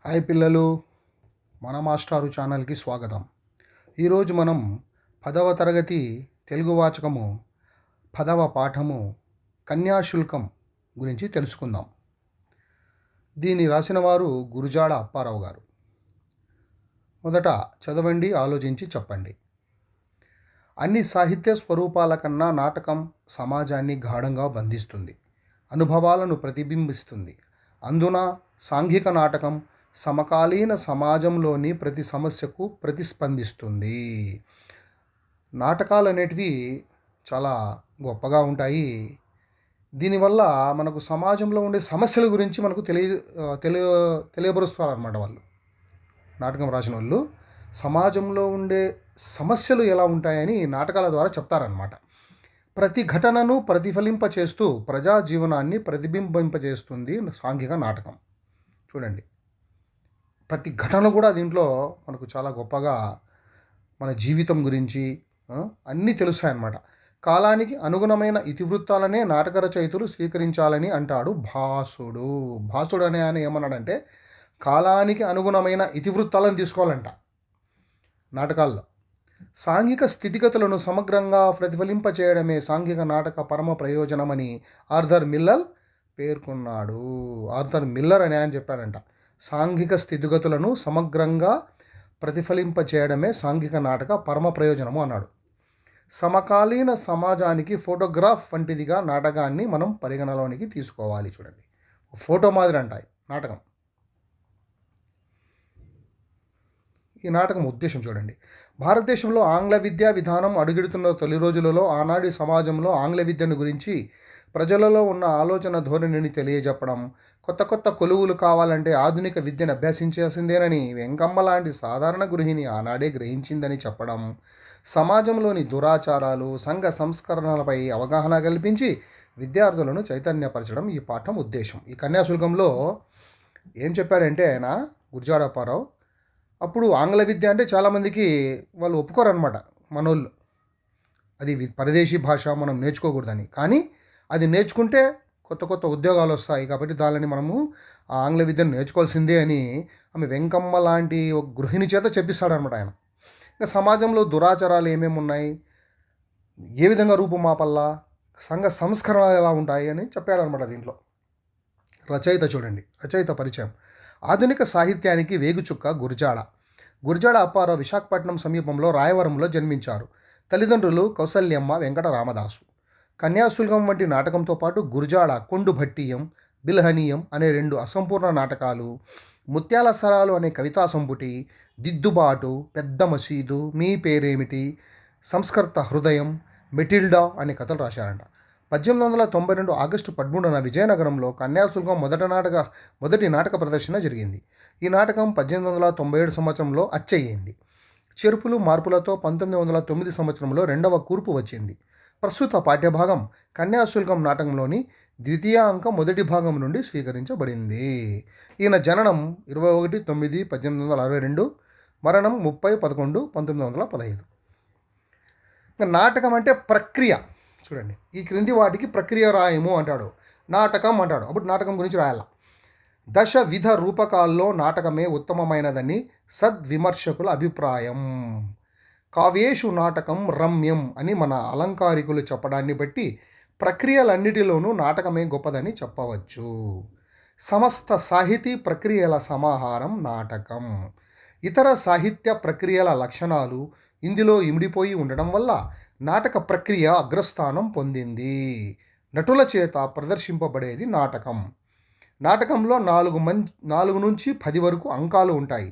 Hi పిల్లలు, మన మాస్టారు ఛానల్కి స్వాగతం. ఈరోజు మనం 10వ తరగతి తెలుగు వాచకము 10వ పాఠము కన్యాశుల్కం గురించి తెలుసుకుందాం. దీన్ని రాసిన వారు గురుజాడ అప్పారావు గారు. మొదట చదవండి, ఆలోచించి చెప్పండి. అన్ని సాహిత్య స్వరూపాల కన్నా నాటకం సమాజాన్ని గాఢంగా బంధిస్తుంది, అనుభవాలను ప్రతిబింబిస్తుంది. అందున సాంఘిక నాటకం సమకాలీన సమాజంలోని ప్రతి సమస్యకు ప్రతిస్పందిస్తుంది. నాటకాలు అనేటివి చాలా గొప్పగా ఉంటాయి. దీనివల్ల మనకు సమాజంలో ఉండే సమస్యల గురించి మనకు తెలియబరుస్తారన్నమాట. వాళ్ళు నాటకం రాసిన వాళ్ళు సమాజంలో ఉండే సమస్యలు ఎలా ఉంటాయని నాటకాల ద్వారా చెప్తారన్నమాట. ప్రతి ఘటనను ప్రతిఫలింపచేస్తూ ప్రజా జీవనాన్ని ప్రతిబింబింపజేస్తుంది సాంఘిక నాటకం. చూడండి, ప్రతి ఘటన కూడా దీంట్లో మనకు చాలా గొప్పగా మన జీవితం గురించి అన్నీ తెలుస్తాయన్నమాట. కాలానికి అనుగుణమైన ఇతివృత్తాలనే నాటక రచయితలు స్వీకరించాలని అంటాడు భాసుడు. భాసుడు అనే ఆయన ఏమన్నాడంటే, కాలానికి అనుగుణమైన ఇతివృత్తాలను తీసుకోవాలంట నాటకాల్లో. సాంఘిక స్థితిగతులను సమగ్రంగా ప్రతిఫలింపచేయడమే సాంఘిక నాటక పరమ ప్రయోజనమని ఆర్థర్ మిల్లర్ పేర్కొన్నాడు. ఆర్థర్ మిల్లర్ అని ఆయన చెప్పాడంట, సాంఘిక స్థితిగతులను సమగ్రంగా ప్రతిఫలింపచేయడమే సాంఘిక నాటక పరమ ప్రయోజనము అన్నాడు. సమకాలీన సమాజానికి ఫోటోగ్రాఫ్ వంటిదిగా నాటకాన్ని మనం పరిగణలోనికి తీసుకోవాలి. చూడండి, ఫోటో మాదిరి అంటాయి నాటకం. ఈ నాటకం ఉద్దేశం చూడండి. భారతదేశంలో ఆంగ్ల విద్యా విధానం అడుగెడుతున్న తొలి రోజులలో ఆనాటి సమాజంలో ఆంగ్ల విద్యను గురించి ప్రజలలో ఉన్న ఆలోచన ధోరణిని తెలియజెప్పడం, కొత్త కొత్త కొలువులు కావాలంటే ఆధునిక విద్యను అభ్యసించాల్సిందేనని వెంకమ్మ లాంటి సాధారణ గృహిణి ఆనాడే గ్రహించిందని చెప్పడం, సమాజంలోని దురాచారాలు సంఘ సంస్కరణలపై అవగాహన కల్పించి విద్యార్థులను చైతన్యపరచడం ఈ పాఠం ఉద్దేశం. ఈ కన్యాశుల్కంలో ఏం చెప్పారంటే ఆయన గురజాడ అప్పారావు, అప్పుడు ఆంగ్ల విద్య అంటే చాలామందికి వాళ్ళు ఒప్పుకోరనమాట మనోళ్ళు. అది పరదేశీ భాష, మనం నేర్చుకోకూడదని. కానీ అది నేర్చుకుంటే కొత్త కొత్త ఉద్యోగాలు వస్తాయి కాబట్టి దానిని మనము ఆ ఆంగ్ల విద్యను నేర్చుకోవాల్సిందే అని ఆమె వెంకమ్మ లాంటి ఒక గృహిణి చేత చెప్పిస్తాడనమాట ఆయన. ఇంకా సమాజంలో దురాచారాలు ఏమేమి ఉన్నాయి, ఏ విధంగా రూపుమాపల్లా, సంఘ సంస్కరణలు ఎలా ఉంటాయి అని చెప్పాడనమాట దీంట్లో. రచయిత చూడండి, రచయిత పరిచయం. ఆధునిక సాహిత్యానికి వేగుచుక్క గురజాడ. గురజాడ అప్పారావు విశాఖపట్నం సమీపంలో రాయవరంలో జన్మించారు. తల్లిదండ్రులు కౌసల్యమ్మ, వెంకట రామదాసు. కన్యాశుల్కం వంటి నాటకంతో పాటు గురజాడ కొండుభట్టియం, బిల్హనీయం అనే 2 అసంపూర్ణ నాటకాలు, ముత్యాల సరాలు అనే కవితా సంపుటి, దిద్దుబాటు, పెద్ద మసీదు, మీ పేరేమిటి, సంస్కర్త హృదయం, మెటిల్డా అనే కథలు రాశారంట. 1892 ఆగస్టు 13న విజయనగరంలో కన్యాశుల్కం మొదటి నాటక ప్రదర్శన జరిగింది. ఈ నాటకం 1897 సంవత్సరంలో అచ్చయింది. చేర్పులు మార్పులతో 1909 సంవత్సరంలో 2వ కూర్పు వచ్చింది. ప్రస్తుత పాఠ్యభాగం కన్యాశుల్కం నాటకంలోని ద్వితీయ అంకం మొదటి భాగం నుండి స్వీకరించబడింది. ఈయన జననం 21/9/1862, మరణం 30/11/1915. నాటకం అంటే ప్రక్రియ. చూడండి, ఈ క్రింది వాటికి ప్రక్రియ రాయము అంటాడు, నాటకం అంటాడు. అప్పుడు నాటకం గురించి రాయాల. దశ విధ రూపకాల్లో నాటకమే ఉత్తమమైనదని సద్విమర్శకుల అభిప్రాయం. కావ్యేషు నాటకం రమ్యం అని మన అలంకారికులు చెప్పడాన్ని బట్టి ప్రక్రియలన్నిటిలోనూ నాటకమే గొప్పదని చెప్పవచ్చు. సమస్త సాహితీ ప్రక్రియల సమాహారం నాటకం. ఇతర సాహిత్య ప్రక్రియల లక్షణాలు ఇందులో ఇమిడిపోయి ఉండడం వల్ల నాటక ప్రక్రియ అగ్రస్థానం పొందింది. నటుల చేత ప్రదర్శింపబడేది నాటకం. నాటకంలో 4 నుంచి 10 వరకు అంకాలు ఉంటాయి.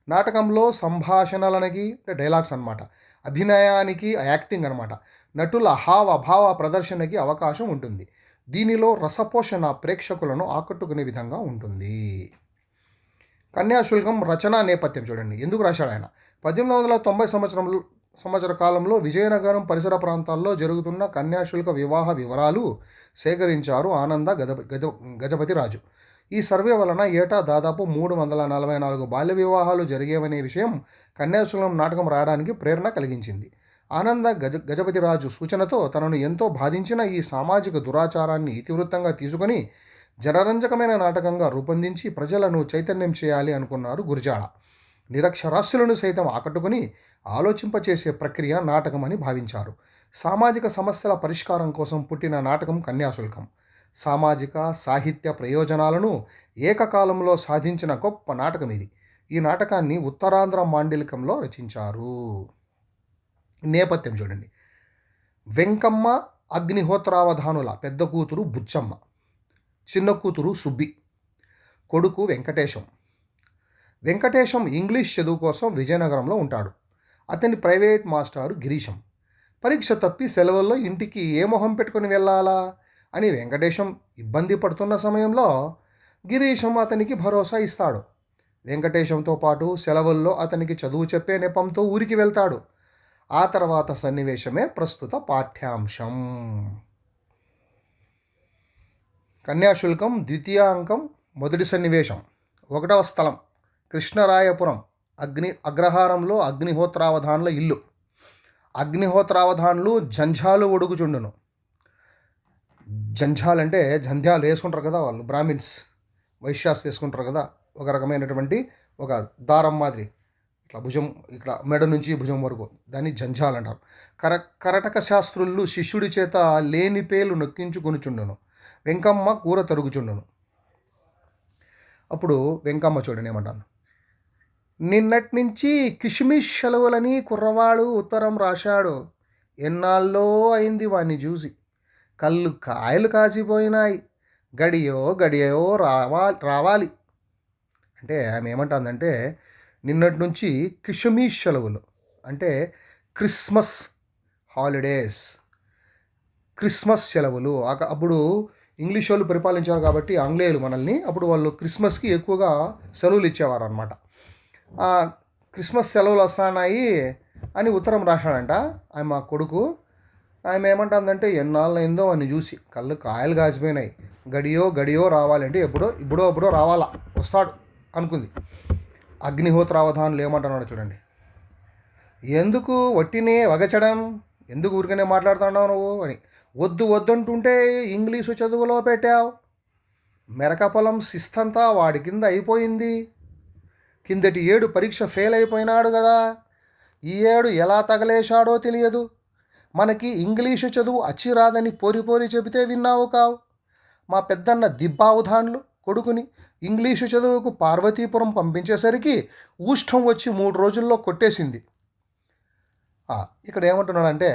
నాటకంలో సంభాషణలకి డైలాగ్స్ అనమాట, అభినయానికి యాక్టింగ్ అనమాట, నటుల హావభావ ప్రదర్శనకి అవకాశం ఉంటుంది. దీనిలో రసపోషణ ప్రేక్షకులను ఆకట్టుకునే విధంగా ఉంటుంది. కన్యాశుల్కం రచనా నేపథ్యం చూడండి, ఎందుకు రాశాడు ఆయన. 1890 సంవత్సర కాలంలో విజయనగరం పరిసర ప్రాంతాల్లో జరుగుతున్న కన్యాశుల్క వివాహ వివరాలు సేకరించారు ఆనంద గజపతిరాజు. ఈ సర్వే వలన ఏటా దాదాపు 344 బాల్య వివాహాలు జరిగేవనే విషయం కన్యాశుల్కం నాటకం రాయడానికి ప్రేరణ కలిగించింది. ఆనంద గజపతిరాజు సూచనతో తనను ఎంతో బాధించిన ఈ సామాజిక దురాచారాన్ని ఇతివృత్తంగా తీసుకొని జనరంజకమైన నాటకంగా రూపొందించి ప్రజలను చైతన్యం చేయాలి అనుకున్నారు గురజాడ. నిరక్షరాస్యులను సైతం ఆకట్టుకుని ఆలోచింపచేసే ప్రక్రియ నాటకమని భావించారు. సామాజిక సమస్యల పరిష్కారం కోసం పుట్టిన నాటకం కన్యాశుల్కం. సామాజిక సాహిత్య ప్రయోజనాలను ఏకకాలంలో సాధించిన గొప్ప నాటకం ఇది. ఈ నాటకాన్ని ఉత్తరాంధ్ర మాండలికంలో రచించారు. నేపథ్యం చూడండి. వెంకమ్మ అగ్నిహోత్రావధానుల పెద్ద కూతురు బుచ్చమ్మ, చిన్న కూతురు సుబ్బి, కొడుకు వెంకటేశం. వెంకటేశం ఇంగ్లీష్ చదువు కోసం విజయనగరంలో ఉంటాడు. అతని ప్రైవేట్ మాస్టారు గిరీశం. పరీక్ష తప్పి సెలవుల్లో ఇంటికి ఏ మొహం పెట్టుకుని వెళ్ళాలా అని వెంకటేశం ఇబ్బంది పడుతున్న సమయంలో గిరీశం అతనికి భరోసా ఇస్తాడు. వెంకటేశంతో పాటు సెలవుల్లో అతనికి చదువు చెప్పే నెపంతో ఊరికి వెళ్తాడు. ఆ తర్వాత సన్నివేశమే ప్రస్తుత పాఠ్యాంశం. కన్యాశుల్కం ద్వితీయాంకం మొదటి సన్నివేశం. 1వ స్థలం కృష్ణరాయపురం అగ్రహారంలో అగ్నిహోత్రావధానుల ఇల్లు. అగ్నిహోత్రావధానులు జంఝాలు ఒడుగుచుండును. జంఝాలంటే జంధ్యాలు వేసుకుంటారు కదా వాళ్ళు, బ్రాహ్మిన్స్ వైశ్యాస్ వేసుకుంటారు కదా, ఒక రకమైనటువంటి ఒక దారం మాదిరి ఇట్లా భుజం, ఇట్లా మెడ నుంచి భుజం వరకు, దాన్ని జంఝాలు అంటారు. కరటక శాస్త్రులు శిష్యుడి చేత లేని పేలు నొక్కించుకొనుచుండును. వెంకమ్మ కూర తరుగుచుండును. అప్పుడు వెంకమ్మ చూడండి ఏమంటాను. నిన్నటి నుంచి కిష్మిష్ సెలవులని కుర్రవాడు ఉత్తరం రాశాడు. ఎన్నాళ్ళో అయింది వాణ్ణి చూసి. కళ్ళు కాయలు కాసిపోయినాయి. గడియో గడియో రావాలి అంటే ఆమె ఏమంటుందంటే, నిన్నటి నుంచి కిష్మిష్ సెలవులు అంటే క్రిస్మస్ హాలిడేస్, క్రిస్మస్ సెలవులు. అప్పుడు ఇంగ్లీష్ వాళ్ళు పరిపాలించారు కాబట్టి ఆంగ్లేయులు మనల్ని, అప్పుడు వాళ్ళు క్రిస్మస్కి ఎక్కువగా సెలవులు ఇచ్చేవారు అనమాట. క్రిస్మస్ సెలవులు వస్తున్నాయి అని ఉత్తరం రాశాడంట ఆయన మా కొడుకు. ఆమె ఏమంటుందంటే, ఎన్నాళ్ళైందో అని చూసి కళ్ళు కాయలు కాసిపోయినాయి. గడియో గడియో రావాలంటే ఇప్పుడో రావాలా, వస్తాడు అనుకుంది. అగ్నిహోత్రావధానులు ఏమంటున్నాడు చూడండి. ఎందుకు వట్టినే వగచడం, ఎందుకు ఊరికనే మాట్లాడుతున్నావు నువ్వు అని. వద్దంటుంటే ఇంగ్లీషు చదువులో పెట్టావు. మెరక పొలం శిస్తంతా వాడి కింద అయిపోయింది. కిందటి ఏడు పరీక్ష ఫెయిల్ అయిపోయినాడు కదా, ఈ ఏడు ఎలా తగలేశాడో తెలియదు. మనకి ఇంగ్లీషు చదువు అచ్చిరాదని పోరి చెబితే విన్నావు కావు. మా పెద్దన్న దిబ్బావుధాన్లు కొడుకుని ఇంగ్లీషు చదువుకు పార్వతీపురం పంపించేసరికి ఊష్టం వచ్చి 3 రోజుల్లో కొట్టేసింది. ఇక్కడ ఏమంటున్నాడంటే,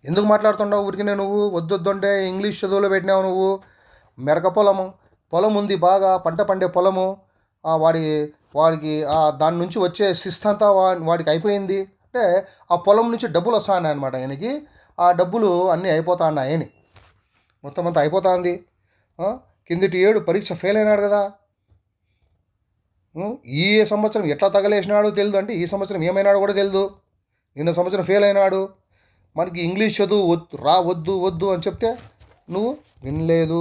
ఎందుకు మాట్లాడుతున్నావు ఊరికినే నువ్వు, వద్దంటే ఇంగ్లీష్ చదువులో పెట్టినావు నువ్వు. మెరక పొలం ఉంది, బాగా పంట పండే పొలము, వాడికి దాని నుంచి వచ్చే శిస్తంతా వాడికి అయిపోయింది. అంటే ఆ పొలం నుంచి డబ్బులు వస్తాయన్నాయి అనమాట ఆయనకి. ఆ డబ్బులు అన్నీ అయిపోతా ఉన్నాయని, మొత్తం అంతా అయిపోతుంది. కిందటి ఏడు పరీక్ష ఫెయిల్ అయినాడు కదా, ఈ సంవత్సరం ఎట్లా తగలేసినాడో తెలియదు. అంటే ఈ సంవత్సరం ఏమైనాడో కూడా తెలియదు. నిన్న సంవత్సరం ఫెయిల్ అయినాడు. మనకి ఇంగ్లీష్ చదువు వద్దు అని చెప్తే నువ్వు వినలేదు.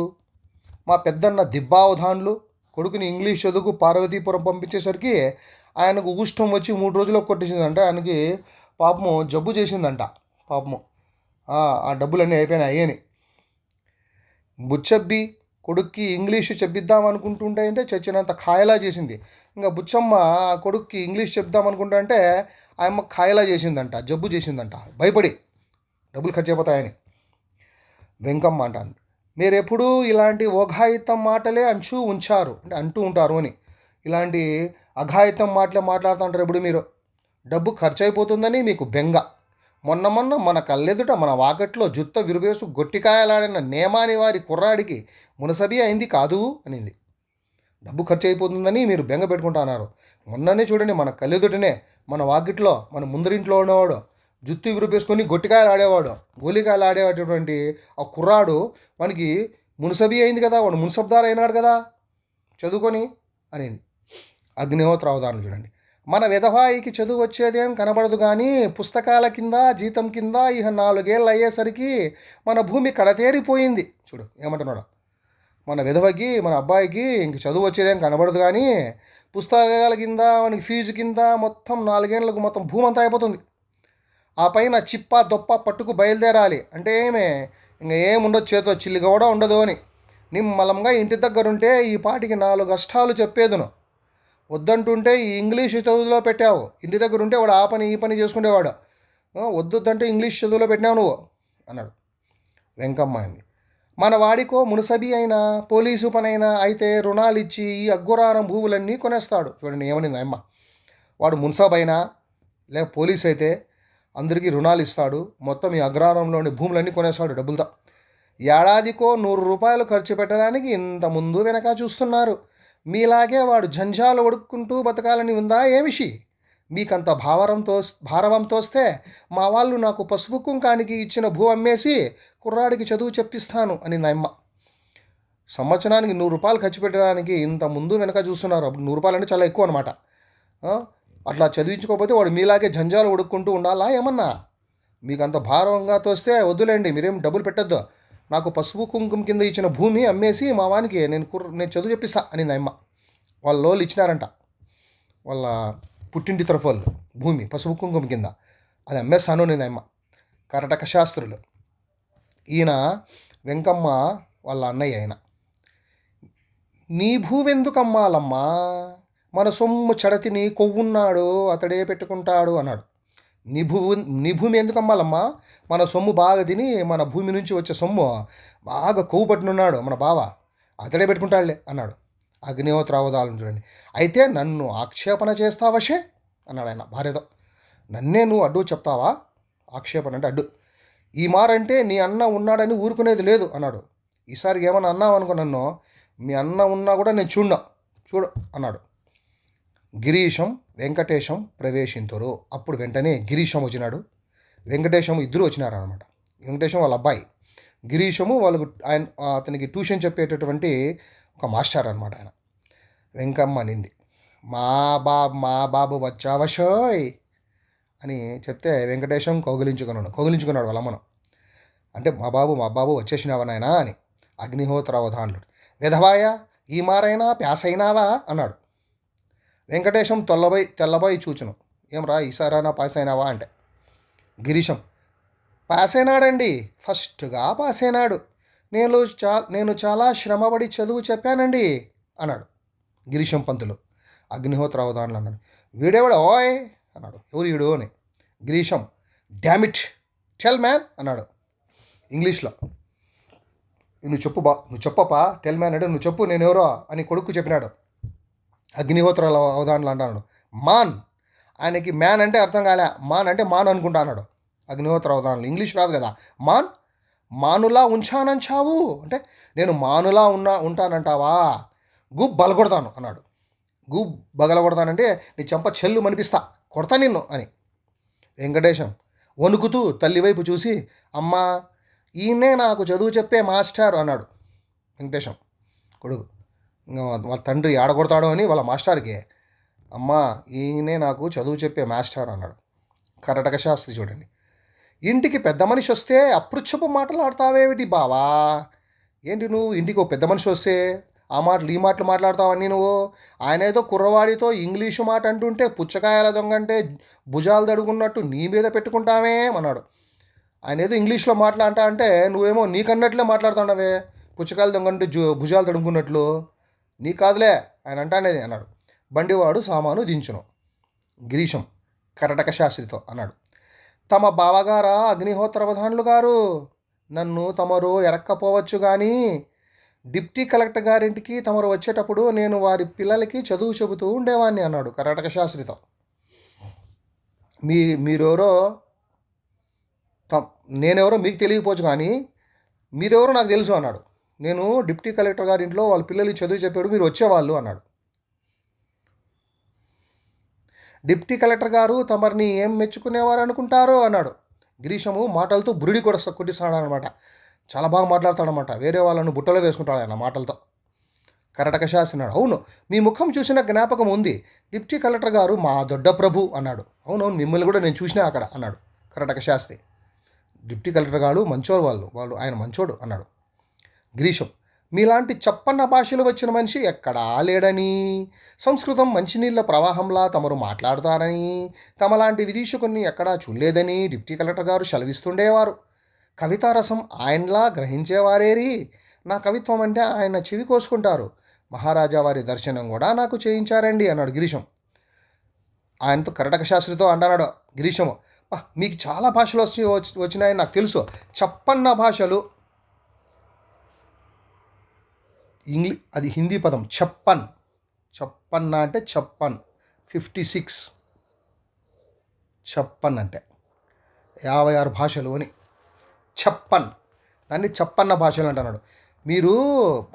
మా పెద్దన్న దిబ్బావధాన్లు కొడుకుని ఇంగ్లీష్ చదువుకు పార్వతీపురం పంపించేసరికి ఆయనకు ఊష్టం వచ్చి 3 రోజుల్లో కొట్టేసిందంట. ఆయనకి పాపము జబ్బు చేసిందంట. పాపము ఆ డబ్బులన్నీ అయిపోయినాయి అని. బుచ్చబ్బి కొడుక్కి ఇంగ్లీషు చెప్పిద్దాం అనుకుంటుంటే అంటే చచ్చినంత ఖాయలా చేసింది. ఇంకా బుచ్చమ్మ కొడుక్కి ఇంగ్లీష్ చెప్దాం అనుకుంటా అంటే ఆయమ్మ ఖాయలా చేసిందంట, జబ్బు చేసిందంట, భయపడి డబ్బులు ఖర్చు అయిపోతాయని. వెంకమ్మ అంటుంది, మీరెప్పుడూ ఇలాంటి ఓఘాయితం మాటలే అంటూ ఉంటారు అని. ఇలాంటి అఘాయితం మాటలే మాట్లాడుతుంటారు ఎప్పుడు మీరు. డబ్బు ఖర్చు అయిపోతుందని మీకు బెంగ. మొన్న మన కళ్ళెదుట మన వాకట్లో జుత్త విరువేసు గొట్టికాయలాడిన నేమాని వారి కుర్రాడికి మునసబి అయింది కాదు అనింది. డబ్బు ఖర్చు అయిపోతుందని మీరు బెంగ పెట్టుకుంటున్నారు. మొన్ననే చూడండి, మన కళ్ళెదుటనే మన వాకిట్లో మన ముందరింట్లో ఉన్నవాడు జుత్తు విరుపేసుకొని గొట్టికాయలు ఆడేవాడు, గోలికాయలు ఆడేటటువంటి ఆ కుర్రాడు మనకి మునసబి అయింది కదా, వాడు మున్సబ్దార్ అయినాడు కదా చదువుకొని అనింది. అగ్నిహోత్ర అవధానం చూడండి. మన విధవాయికి చదువు వచ్చేదేం కనబడదు కానీ పుస్తకాల కింద జీతం కింద 4 ఏళ్ళు అయ్యేసరికి మన భూమి కడతేరిపోయింది. చూడు ఏమంటున్నాడు. మన విధవకి మన అబ్బాయికి ఇంక చదువు వచ్చేదేం కనబడదు కానీ పుస్తకాల కింద మనకి ఫీజు కింద మొత్తం 4 ఏళ్ళకు మొత్తం భూమి అంతా అయిపోతుంది. ఆ పైన చిప్ప దొప్ప పట్టుకు బయలుదేరాలి అంటే ఏమే ఇంకా ఏముండదు, చేతో చిల్లిగా కూడా ఉండదు అని నిమ్మలంగా ఇంటి దగ్గరుంటే ఈ పాటికి 4 అష్టాలు చెప్పేదును. వద్దంటుంటే ఈ ఇంగ్లీష్ చదువులో పెట్టావు, ఇంటి దగ్గర ఉంటే వాడు ఆ పని ఈ పని చేసుకునేవాడు. వద్దంటే ఇంగ్లీష్ చదువులో పెట్టినావు నువ్వు అన్నాడు. వెంకమ్మ అయింది, మన వాడికో మునసబి అయినా పోలీసు పనైనా అయితే రుణాలు ఇచ్చి ఈ అగ్గురారం భూములన్నీ కొనేస్తాడు. చూడండి ఏమనింది అమ్మ. వాడు మున్సబ్ అయినా లేక పోలీస్ అయితే అందరికీ రుణాలు ఇస్తాడు, మొత్తం ఈ అగ్రహారంలోని భూములన్నీ కొనేస్తాడు డబ్బులతో. ఏడాదికో 100 రూపాయలు ఖర్చు పెట్టడానికి ఇంత ముందు వెనక చూస్తున్నారు. మీలాగే వాడు జంజాలు ఒడుక్కుంటూ బతకాలని ఉందా ఏమిషి? మీకంత భారవం తోస్తే మా వాళ్ళు నాకు పసుపు కుంకానికి ఇచ్చిన భూ అమ్మేసి కుర్రాడికి చదువు చెప్పిస్తాను అని నాయమ్మ. సంవత్సరానికి 100 రూపాయలు ఖర్చు పెట్టడానికి ఇంత ముందు వెనక చూస్తున్నారు. అప్పుడు 100 రూపాయలు అంటే చాలా ఎక్కువ అనమాట. అట్లా చదివించుకోకపోతే వాడు మీలాగే జంజాలు ఉడుక్కుంటూ ఉండాలా ఏమన్నా? మీకు అంత భారంగా తోస్తే వద్దులేండి, మీరేం డబ్బులు పెట్టద్దు. నాకు పసుపు కుంకుమ కింద ఇచ్చిన భూమి అమ్మేసి మా వానికి నేను చదువు చెప్పిస్తా అని నాయమ్మ. వాళ్ళ లోళ్ళు ఇచ్చినారంట, వాళ్ళ పుట్టింటి తరఫు వాళ్ళు భూమి పసుపు కుంకుమ కింద, అది అమ్మేస్తాను నేను అమ్మ. కర్ణాటక శాస్త్రులు ఈయన వెంకమ్మ వాళ్ళ అన్నయ్య. ఆయన నీ భూవెందుకు అమ్మాలమ్మా, మన సొమ్ము చెడతిని కొవ్వున్నాడు అతడే పెట్టుకుంటాడు అన్నాడు. నీ భూమి ఎందుకు అమ్మాలమ్మా, మన సొమ్ము బాగా తిని మన భూమి నుంచి వచ్చే సొమ్ము బాగా కొవ్వు పట్టునున్నాడు మన బావ, అతడే పెట్టుకుంటాడులే అన్నాడు. అగ్నిహోత్రావధాలను చూడండి. అయితే నన్ను ఆక్షేపణ చేస్తావశే అన్నాడు ఆయన భార్యతో. నన్నే నువ్వు అడ్డు చెప్తావా? ఆక్షేపణ అంటే అడ్డు. ఈ మారంటే నీ అన్న ఉన్నాడని ఊరుకునేది లేదు అన్నాడు. ఈసారికి ఏమన్నా అన్నావు అనుకో నన్ను, మీ అన్న ఉన్నా కూడా నేను చూడు అన్నాడు. గిరీశం వెంకటేశం ప్రవేశింతురు. అప్పుడు వెంటనే గిరీశం వచ్చినాడు, వెంకటేశం ఇద్దరు వచ్చినారు అనమాట. వెంకటేశం వాళ్ళ అబ్బాయి, గిరీశము వాళ్ళకు అతనికి ట్యూషన్ చెప్పేటటువంటి ఒక మాస్టర్ అనమాట ఆయన. వెంకమ్మ అనింది, మా బాబు వచ్చావశోయ్ అని చెప్తే వెంకటేశం కౌగిలించుకున్నాడు వాళ్ళ అమ్మను. అంటే మా బాబు వచ్చేసినావా నాయనా అని. అగ్నిహోత్ర అవధానుడు, విధవాయ ఈ మారైనా ప్యాస్ అయినావా అన్నాడు. వెంకటేశం తెల్లబోయి చూచును, ఏం రా ఈసారైనా పాస్ అయినావా అంటే. గిరీశం, పాస్ అయినాడండి, ఫస్ట్గా పాస్ అయినాడు. నేను చాలా శ్రమపడి చదువు చెప్పానండి అన్నాడు గిరీశం పంతులు. అగ్నిహోత్ర అవధానులు అన్నాడు, వీడేవాడు ఓయ్ అన్నాడు. ఎవరు వీడు అని. గిరీశం, డామిట్ టెల్ మ్యాన్ అన్నాడు ఇంగ్లీష్లో. నువ్వు చెప్పపా టెల్ మ్యాన్ అంటే నువ్వు చెప్పు నేను ఎవరో అని కొడుకు చెప్పినాడు. అగ్నిహోత్ర అవధానులు అంటున్నాడు, మాన్. ఆయనకి మ్యాన్ అంటే అర్థం కాలే, మాన్ అంటే మాన్ అనుకుంటా అన్నాడు. అగ్నిహోత్ర అవధానులు ఇంగ్లీష్ రాదు కదా. మానులా ఉంచానంచావు అంటే నేను మానులా ఉంటానంటావా, గుబ్ బలగొడతాను అన్నాడు. గుబ్ బగలగొడతానంటే నీ చెంప చెల్లు మనిపిస్తా, కొడతా నిన్ను అని. వెంకటేశం వణుకుతూ తల్లి వైపు చూసి, అమ్మా ఈయనే నాకు చదువు చెప్పే మాస్టర్ అన్నాడు. వెంకటేశం కొడుకు వాళ్ళ తండ్రి ఆడగొడతాడు అని వాళ్ళ మాస్టర్కి, అమ్మా ఈయనే నాకు చదువు చెప్పే మాస్టర్ అన్నాడు. కర్ణాటక శాస్త్రి చూడండి, ఇంటికి పెద్ద మనిషి వస్తే అపృచ్ఛపు మాట్లాడతావేమిటి బావా? ఏంటి నువ్వు ఇంటికి ఒక పెద్ద మనిషి వస్తే ఆ మాటలు ఈ మాటలు మాట్లాడతావని నువ్వు? ఆయన ఏదో కుర్రవాడితో ఇంగ్లీషు మాట అంటుంటే పుచ్చకాయల దొంగంటే భుజాలు తడుగున్నట్టు నీ మీద పెట్టుకుంటామే అన్నాడు. ఆయన ఏదో ఇంగ్లీష్లో మాట్లాడతా అంటే నువ్వేమో నీకన్నట్లే మాట్లాడుతున్నావే, పుచ్చకాయల దొంగంటే భుజాలు తడుగున్నట్లు. నీ కాదులే ఆయన అంటానేది అన్నాడు. బండివాడు సామాను దించును. గిరీశం కర్ణాటక శాస్త్రితో అన్నాడు, తమ బావగారా అగ్నిహోత్రవధానులు గారు, నన్ను తమరు ఎరక్కపోవచ్చు కానీ డిప్టీ కలెక్టర్ గారింటికి తమరు వచ్చేటప్పుడు నేను వారి పిల్లలకి చదువు చెబుతూ ఉండేవాడిని అన్నాడు కర్ణాటక శాస్త్రితో. మీరెవరో నేనెవరో మీకు తెలియకపోవచ్చు కానీ మీరెవరో నాకు తెలుసు అన్నాడు. నేను డిప్టీ కలెక్టర్ గారింట్లో వాళ్ళ పిల్లలకి చదువు చెప్పాడు, మీరు వచ్చేవాళ్ళు అన్నాడు. డిప్టీ కలెక్టర్ గారు తమరిని ఏం మెచ్చుకునేవారు అనుకుంటారో అన్నాడు. గిరీశము మాటలతో బురిడి కూడా కొట్టిస్తాడనమాట. చాలా బాగా మాట్లాడతాడనమాట, వేరే వాళ్ళను బుట్టలో వేసుకుంటాడు ఆయన మాటలతో. కర్ణాటక శాస్త్రి అన్నాడు, అవును మీ ముఖం చూసిన జ్ఞాపకం ఉంది, డిప్టీ కలెక్టర్ గారు మా దొడ్డ ప్రభు అన్నాడు. అవునవును మిమ్మల్ని కూడా నేను చూసినా అక్కడ అన్నాడు కర్ణాటక శాస్త్రి. డిప్టీ కలెక్టర్ గారు మంచోడు, వాళ్ళు ఆయన మంచోడు అన్నాడు. గిరీశం, మీలాంటి చప్పన్న భాషలు వచ్చిన మనిషి ఎక్కడా లేడని, సంస్కృతం మంచినీళ్ళ ప్రవాహంలా తమరు మాట్లాడతారని, తమలాంటి విదేశకుని ఎక్కడా చూడలేదని డిప్టీ కలెక్టర్ గారు సెలవిస్తుండేవారు. కవితారసం ఆయనలా గ్రహించేవారేరి. నా కవిత్వం అంటే ఆయన చెవి కోసుకుంటారు. మహారాజా వారి దర్శనం కూడా నాకు చేయించారండి అన్నాడు గిరీశం. ఆయనతో కర్ణాటక శాస్త్రితో అంటున్నాడు గిరీశము. మీకు చాలా భాషలు వచ్చినాయని నాకు తెలుసు. చెప్పన్న భాషలు అది హిందీ పదం చెప్పన్. చెప్పన్న అంటే చెప్పన్ 56. చెప్పన్ అంటే 56 భాషలు అని. చెప్పన్ దాన్ని చెప్పన్న భాషలు అంటున్నాడు. మీరు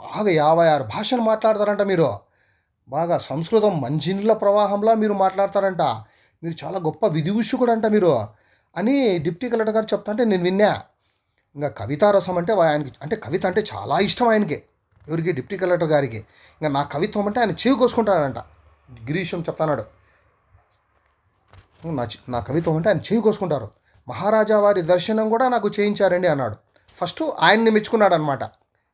బాగా 56 భాషలు మాట్లాడతారంట. మీరు బాగా సంస్కృతం మంచినీళ్ళ ప్రవాహంలా మీరు మాట్లాడతారంట. మీరు చాలా గొప్ప విధిభూషకుడు అంట మీరు అని డిప్టీ కలెక్టర్ గారు చెప్తా అంటే నేను విన్నా. ఇంకా కవితారసం అంటే ఆయనకి అంటే కవిత అంటే చాలా ఇష్టం ఆయనకి. ఎవరికి? డిప్టీ కలెక్టర్ గారికి. ఇంకా నా కవిత్వం అంటే ఆయన చెవి కోసుకుంటాడంట. గిరీశం చెప్తాన్నాడు, నా కవిత్వం అంటే ఆయన చెవి కోసుకుంటారు. మహారాజా వారి దర్శనం కూడా నాకు చేయించారండి అన్నాడు. ఫస్ట్ ఆయన్ని మెచ్చుకున్నాడు అనమాట.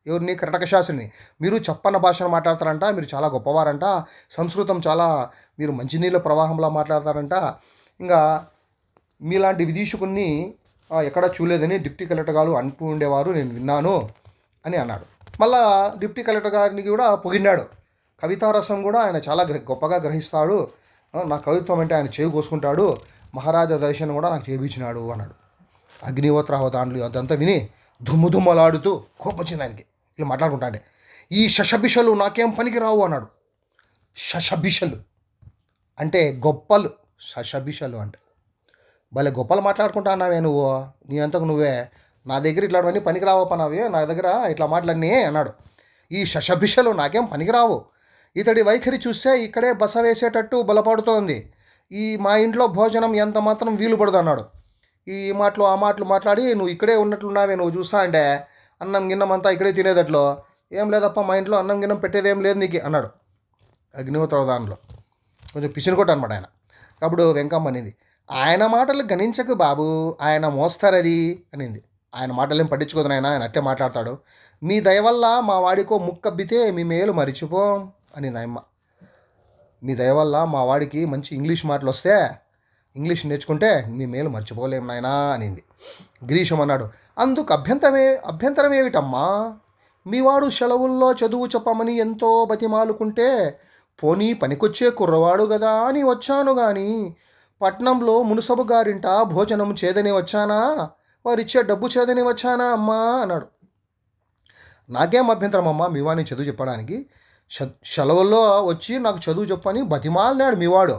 ఎవరిని? కర్ణాటక శాస్త్రిని. మీరు చెప్పన్న భాషను మాట్లాడతారంట, మీరు చాలా గొప్పవారంట, సంస్కృతం చాలా మీరు మంచినీళ్ళ ప్రవాహంలా మాట్లాడతారంట, ఇంకా మీలాంటి విదేశకుని ఎక్కడా చూడలేదని డిప్టీ కలెక్టర్ గారు అంటూ ఉండేవారు, నేను విన్నాను అని అన్నాడు. మళ్ళా డిప్టీ కలెక్టర్ గారిని కూడా పొగిడాడు. కవితారసం కూడా ఆయన చాలా గొప్పగా గ్రహిస్తాడు, నా కవిత్వం అంటే ఆయన చెవి కోసుకుంటాడు, మహారాజా దర్శనం కూడా నాకు చేయించినాడు అన్నాడు. అగ్నిహోత్ర దాంట్లో అదంతా విని దుమ్ములాడుతూ కోపొచ్చింది ఆయనకి. ఇలా మాట్లాడుకుంటా అంటే, ఈ శషభిషలు నాకేం పనికి రావు అన్నాడు. శషభిషలు అంటే గొప్పలు. శషభిషలు అంటే భలే గొప్పలు మాట్లాడుకుంటా అన్నావే నువ్వు, నీ అంతకు నువ్వే, నా దగ్గర ఇట్లాంటివన్నీ పనికిరావు పనావే, నా దగ్గర ఇట్లా మాటలన్నీ అన్నాడు. ఈ శషభిషలు నాకేం పనికిరావు. ఇతడి వైఖరి చూస్తే ఇక్కడే బస వేసేటట్టు బలపడుతోంది. ఈ మా ఇంట్లో భోజనం ఎంత మాత్రం వీలు పడదు అన్నాడు. ఈ మాటలు ఆ మాటలు మాట్లాడి నువ్వు ఇక్కడే ఉన్నట్లున్నావే, నువ్వు చూస్తా అంటే అన్నం గిన్నం అంతా ఇక్కడే తినేదట్లో, ఏం లేదప్ప మా ఇంట్లో అన్నం గిన్నం పెట్టేదేం లేదు నీకు అన్నాడు. అగ్నిహోత్ర దానిలో కొంచెం పిచ్చిన కొట్టు అనమాట ఆయన. అప్పుడు వెంకమ్మ అనింది, ఆయన మాటలు గణించకు బాబు, ఆయన మోస్తారది అనింది. ఆయన మాటలేం పట్టించుకోదు నాయన, ఆయన అట్టే మాట్లాడతాడు. మీ దయ వల్ల మా వాడికో ముక్కబ్బితే మీ మేలు మరిచిపోం అనింది ఆయమ్మ. మీ దయ వల్ల మా వాడికి మంచి ఇంగ్లీష్ మాటలు వస్తే, ఇంగ్లీష్ నేర్చుకుంటే మీ మేలు మర్చిపోలేం నాయనా అనింది. గిరీశం అన్నాడు, అందుకు అభ్యంతరం ఏమిటమ్మా? మీవాడు సెలవుల్లో చదువు చెప్పమని ఎంతో బతిమాలుకుంటే, పోనీ పనికొచ్చే కుర్రవాడు కదా అని వచ్చాను కానీ పట్నంలో మునుసబు గారింట భోజనం చేదని వచ్చానా, వారిచ్చే డబ్బు చేదని వచ్చానా అమ్మా అన్నాడు. నాకేం అభ్యంతరం అమ్మా మీవాడిని చదువు చెప్పడానికి, సెలవుల్లో వచ్చి నాకు చదువు చెప్పని బతిమాలినాడు మీవాడు.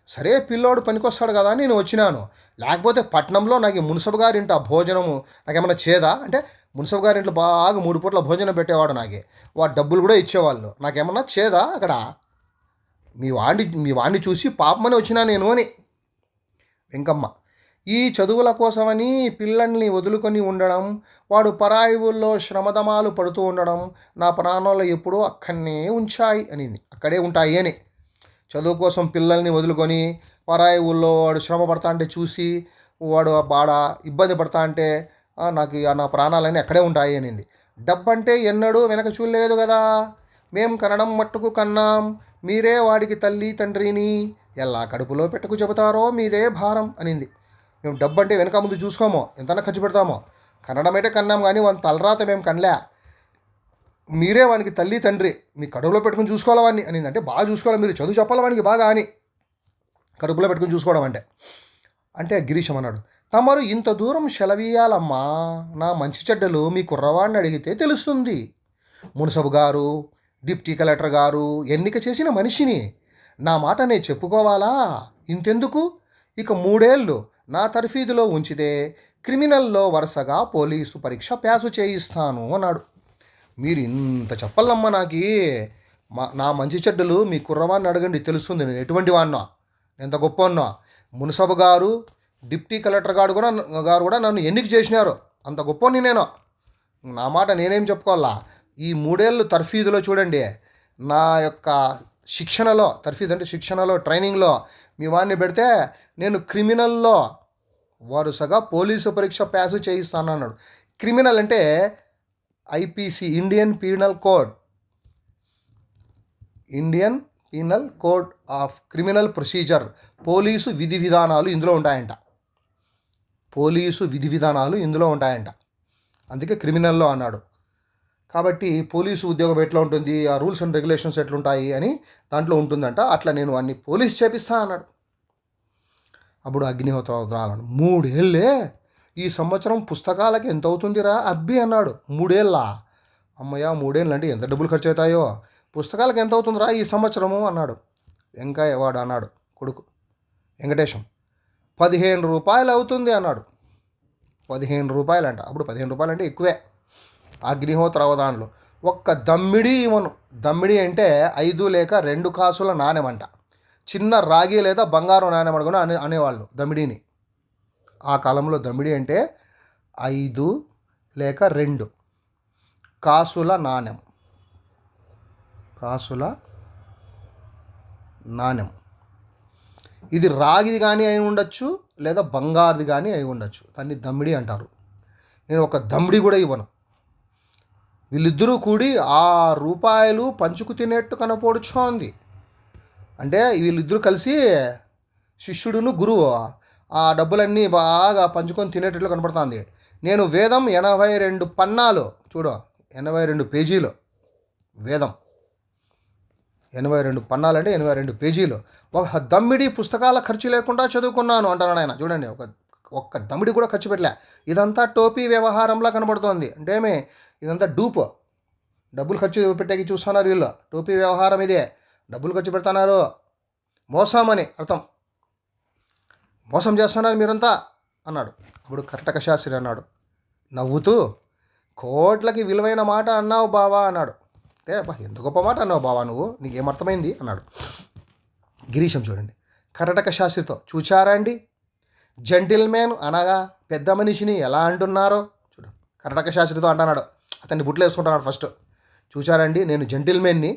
సరే పిల్లోడు పనికొస్తాడు కదా అని నేను వచ్చినాను, లేకపోతే పట్నంలో నాకు మున్సబు గారింట భోజనము నాకేమన్నా చేదా అంటే, మున్సబు గారింట్లో బాగా 3 పూట్ల భోజనం పెట్టేవాడు, నాకే వాడు డబ్బులు కూడా ఇచ్చేవాళ్ళు, నాకేమన్నా చేదా అక్కడ? మీ వాడిని చూసి పాపమని వచ్చినా నేను అని. వెంకమ్మ, ఈ చదువుల కోసమని పిల్లల్ని వదులుకొని ఉండడం, వాడు పరాయి ఊళ్ళో శ్రమదమాలు పడుతూ ఉండడం నా ప్రాణాలు ఎప్పుడూ అక్కడనే ఉంచాయి అనింది. అక్కడే ఉంటాయి అని. చదువు కోసం పిల్లల్ని వదులుకొని పరాయి ఊళ్ళో వాడు శ్రమ పడతా అంటే చూసి వాడు బాడ ఇబ్బంది పడతా అంటే నాకు నా ప్రాణాలన్నీ అక్కడే ఉంటాయి అనింది. డబ్బంటే ఎన్నడూ వెనక చూడలేదు కదా, మేం కనడం మట్టుకు కన్నాం, మీరే వాడికి తల్లి తండ్రిని ఎలా కడుపులో పెట్టుకు చెబుతారో మీదే భారం అనింది. మేము డబ్బు అంటే వెనక ముందు చూసుకోమో, ఎంతైనా ఖర్చు పెడతామో, కన్నడం అయితే కన్నాం కానీ వాని తలరాత మేము కనలే, మీరే వానికి తల్లి తండ్రి, మీ కడుపులో పెట్టుకుని చూసుకోవాలి వాడిని అనింది. అంటే బాగా చూసుకోవాలి, మీరు చదువు చెప్పాలి వానికి బాగా అని, కడుపులో పెట్టుకుని చూసుకోవడం అంటే గిరీశం అన్నాడు, తమరు ఇంత దూరం సెలవీయాలమ్మా, నా మంచి చెడ్డలు మీ కుర్రవాడిని అడిగితే తెలుస్తుంది. మున్సబు గారు, డిప్టీ కలెక్టర్ గారు ఎన్నిక చేసిన మనిషిని, నా మాట నేను చెప్పుకోవాలా? ఇంతెందుకు, ఇక 3 ఏళ్ళు నా తర్ఫీదులో ఉంచితే క్రిమినల్లో వరుసగా పోలీసు పరీక్ష ప్యాసు చేయిస్తాను అన్నాడు. మీరు ఇంత చెప్పాలమ్మా నాకు, నా మంచి చెడ్డలు మీ కుర్రవాడిని అడగండి తెలుస్తుంది, నేను ఎటువంటి వాడినో, ఎంత గొప్ప ఉన్నా. మున్సబు గారు, డిప్టీ కలెక్టర్ గారు కూడా నన్ను ఎన్నిక చేసినారు, అంత గొప్పని నేను, నా మాట నేనేం చెప్పుకోవాలా? ఈ 3 ఏళ్ళు తర్ఫీదులో చూడండి, నా యొక్క శిక్షణలో, తర్ఫీదు అంటే శిక్షణలో, ట్రైనింగ్లో మీ వాడిని పెడితే నేను క్రిమినల్లో వరుసగా పోలీసు పరీక్ష ప్యాసు చేయిస్తాను అన్నాడు. క్రిమినల్ అంటే IPC, Indian penal code of criminal procedure, police విధి విధానాలు ఇందులో ఉంటాయంట. అందుకే క్రిమినల్లో అన్నాడు. కాబట్టి పోలీసు ఉద్యోగం ఎట్లా ఉంటుంది, ఆ రూల్స్ అండ్ రెగ్యులేషన్స్ ఎట్లుంటాయి అని దాంట్లో ఉంటుందంట. అట్లా నేను అన్ని పోలీస్ చేపిస్తా అన్నాడు. అప్పుడు అగ్నిహోత్రాలను 3 ఏళ్ళే, ఈ సంవత్సరం పుస్తకాలకి ఎంత అవుతుందిరా అబ్బి అన్నాడు. 3 ఏళ్ళ? అమ్మయ్య 3 ఏళ్ళు అంటే ఎంత డబ్బులు ఖర్చు అవుతాయో, పుస్తకాలకు ఎంత అవుతుందిరా ఈ సంవత్సరము అన్నాడు. వెంకయ్య వాడు అన్నాడు, కొడుకు వెంకటేశం, 15 రూపాయలు అవుతుంది అన్నాడు. 15 రూపాయలు అంట. అప్పుడు 15 రూపాయలు అంటే ఎక్కువే. అగ్నిహోత్ర అవధానంలో ఒక్క దమ్మిడి ఇవ్వను. దమ్మిడి అంటే 5 లేక 2 కాసుల నాణెమంట. చిన్న రాగి లేదా బంగారం నాణెం అడుగున అనేవాళ్ళు దమ్మిడిని. ఆ కాలంలో దమ్మిడి అంటే 5 లేక 2 కాసుల నాణెం. కాసుల నాణెం. ఇది రాగిది కానీ అయి ఉండొచ్చు, లేదా బంగారుది కానీ అయి ఉండొచ్చు. దాన్ని దమ్మిడి అంటారు. నేను ఒక దమ్మిడి కూడా ఇవ్వను. వీళ్ళిద్దరూ కూడి 6 రూపాయలు పంచుకు తినేట్టు కనపడుచోంది. అంటే వీళ్ళిద్దరూ కలిసి శిష్యుడును గురువు ఆ డబ్బులన్నీ బాగా పంచుకొని తినేటట్లు కనపడుతుంది. నేను వేదం 82 పన్నాలు చూడు, 82 పేజీలు వేదం. 82 పన్నాలు అంటే 82 పేజీలు. ఒక దమ్మిడి పుస్తకాల ఖర్చు లేకుండా చదువుకున్నాను అంటున్నాడు ఆయన. చూడండి, ఒక్క దమ్మిడి కూడా ఖర్చు పెట్టలే. ఇదంతా టోపీ వ్యవహారంలా కనబడుతోంది. అంటే ఇదంతా డూపు, డబ్బులు ఖర్చు పెట్టేకి చూస్తున్నారు వీళ్ళు. టోపీ వ్యవహారం ఇదే, డబ్బులు ఖర్చు పెడుతున్నారు, మోసం అని అర్థం. మోసం చేస్తున్నారు మీరంతా అన్నాడు. అప్పుడు కర్టక శాస్త్రి అన్నాడు నవ్వుతూ, కోట్లకి విలువైన మాట అన్నావు బావా అన్నాడు. ఎంత గొప్ప మాట అన్నావు బావా నువ్వు, నీకేమర్థమైంది అన్నాడు. గిరీశం చూడండి కర్టక శాస్త్రితో, చూచారా అండి జెంటిల్మెన్ అనగా పెద్ద మనిషిని ఎలా అంటున్నారో. చూడు కర్టక శాస్త్రితో అంటున్నాడు, అతన్ని బుట్లు వేసుకుంటున్నాడు ఫస్ట్. చూచారండి నేను జెంటిల్మెన్ని,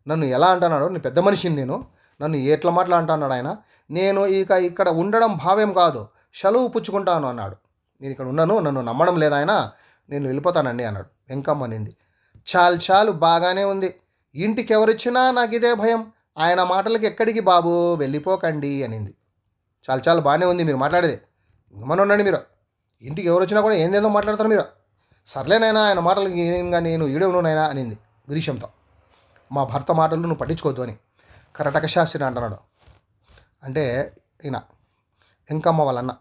నన్ను ఎలా అంటున్నాడు, నేను పెద్ద మనిషిని, నేను నన్ను ఎట్లా మాటలు అంటున్నాడు ఆయన. నేను ఇక్కడ ఉండడం భావ్యం కాదు, సెలవు పుచ్చుకుంటాను అన్నాడు. నేను ఇక్కడ ఉన్నాను, నన్ను నమ్మడం లేదా ఆయన, నేను వెళ్ళిపోతానండి అన్నాడు. వెంకమ్మ అనింది, చాలు బాగానే ఉంది, ఇంటికి ఎవరిచ్చినా నాకు ఇదే భయం, ఆయన మాటలకి ఎక్కడికి బాబు, వెళ్ళిపోకండి అనింది. చాలు బాగానే ఉంది మీరు మాట్లాడేది, గమనం ఉండండి మీరు, ఇంటికి ఎవరు వచ్చినా కూడా ఏందేందో మాట్లాడతారు మీరు, సర్లేనైనా ఆయన మాటలకి నేను ఈడేవునైనా అనింది గిరీశంతో. మా భర్త మాటలు నువ్వు పట్టించుకోవద్దు అని కర్టక శాస్త్రి అంటున్నాడు. అంటే ఈయన వెంకమ్మ వాళ్ళన్న.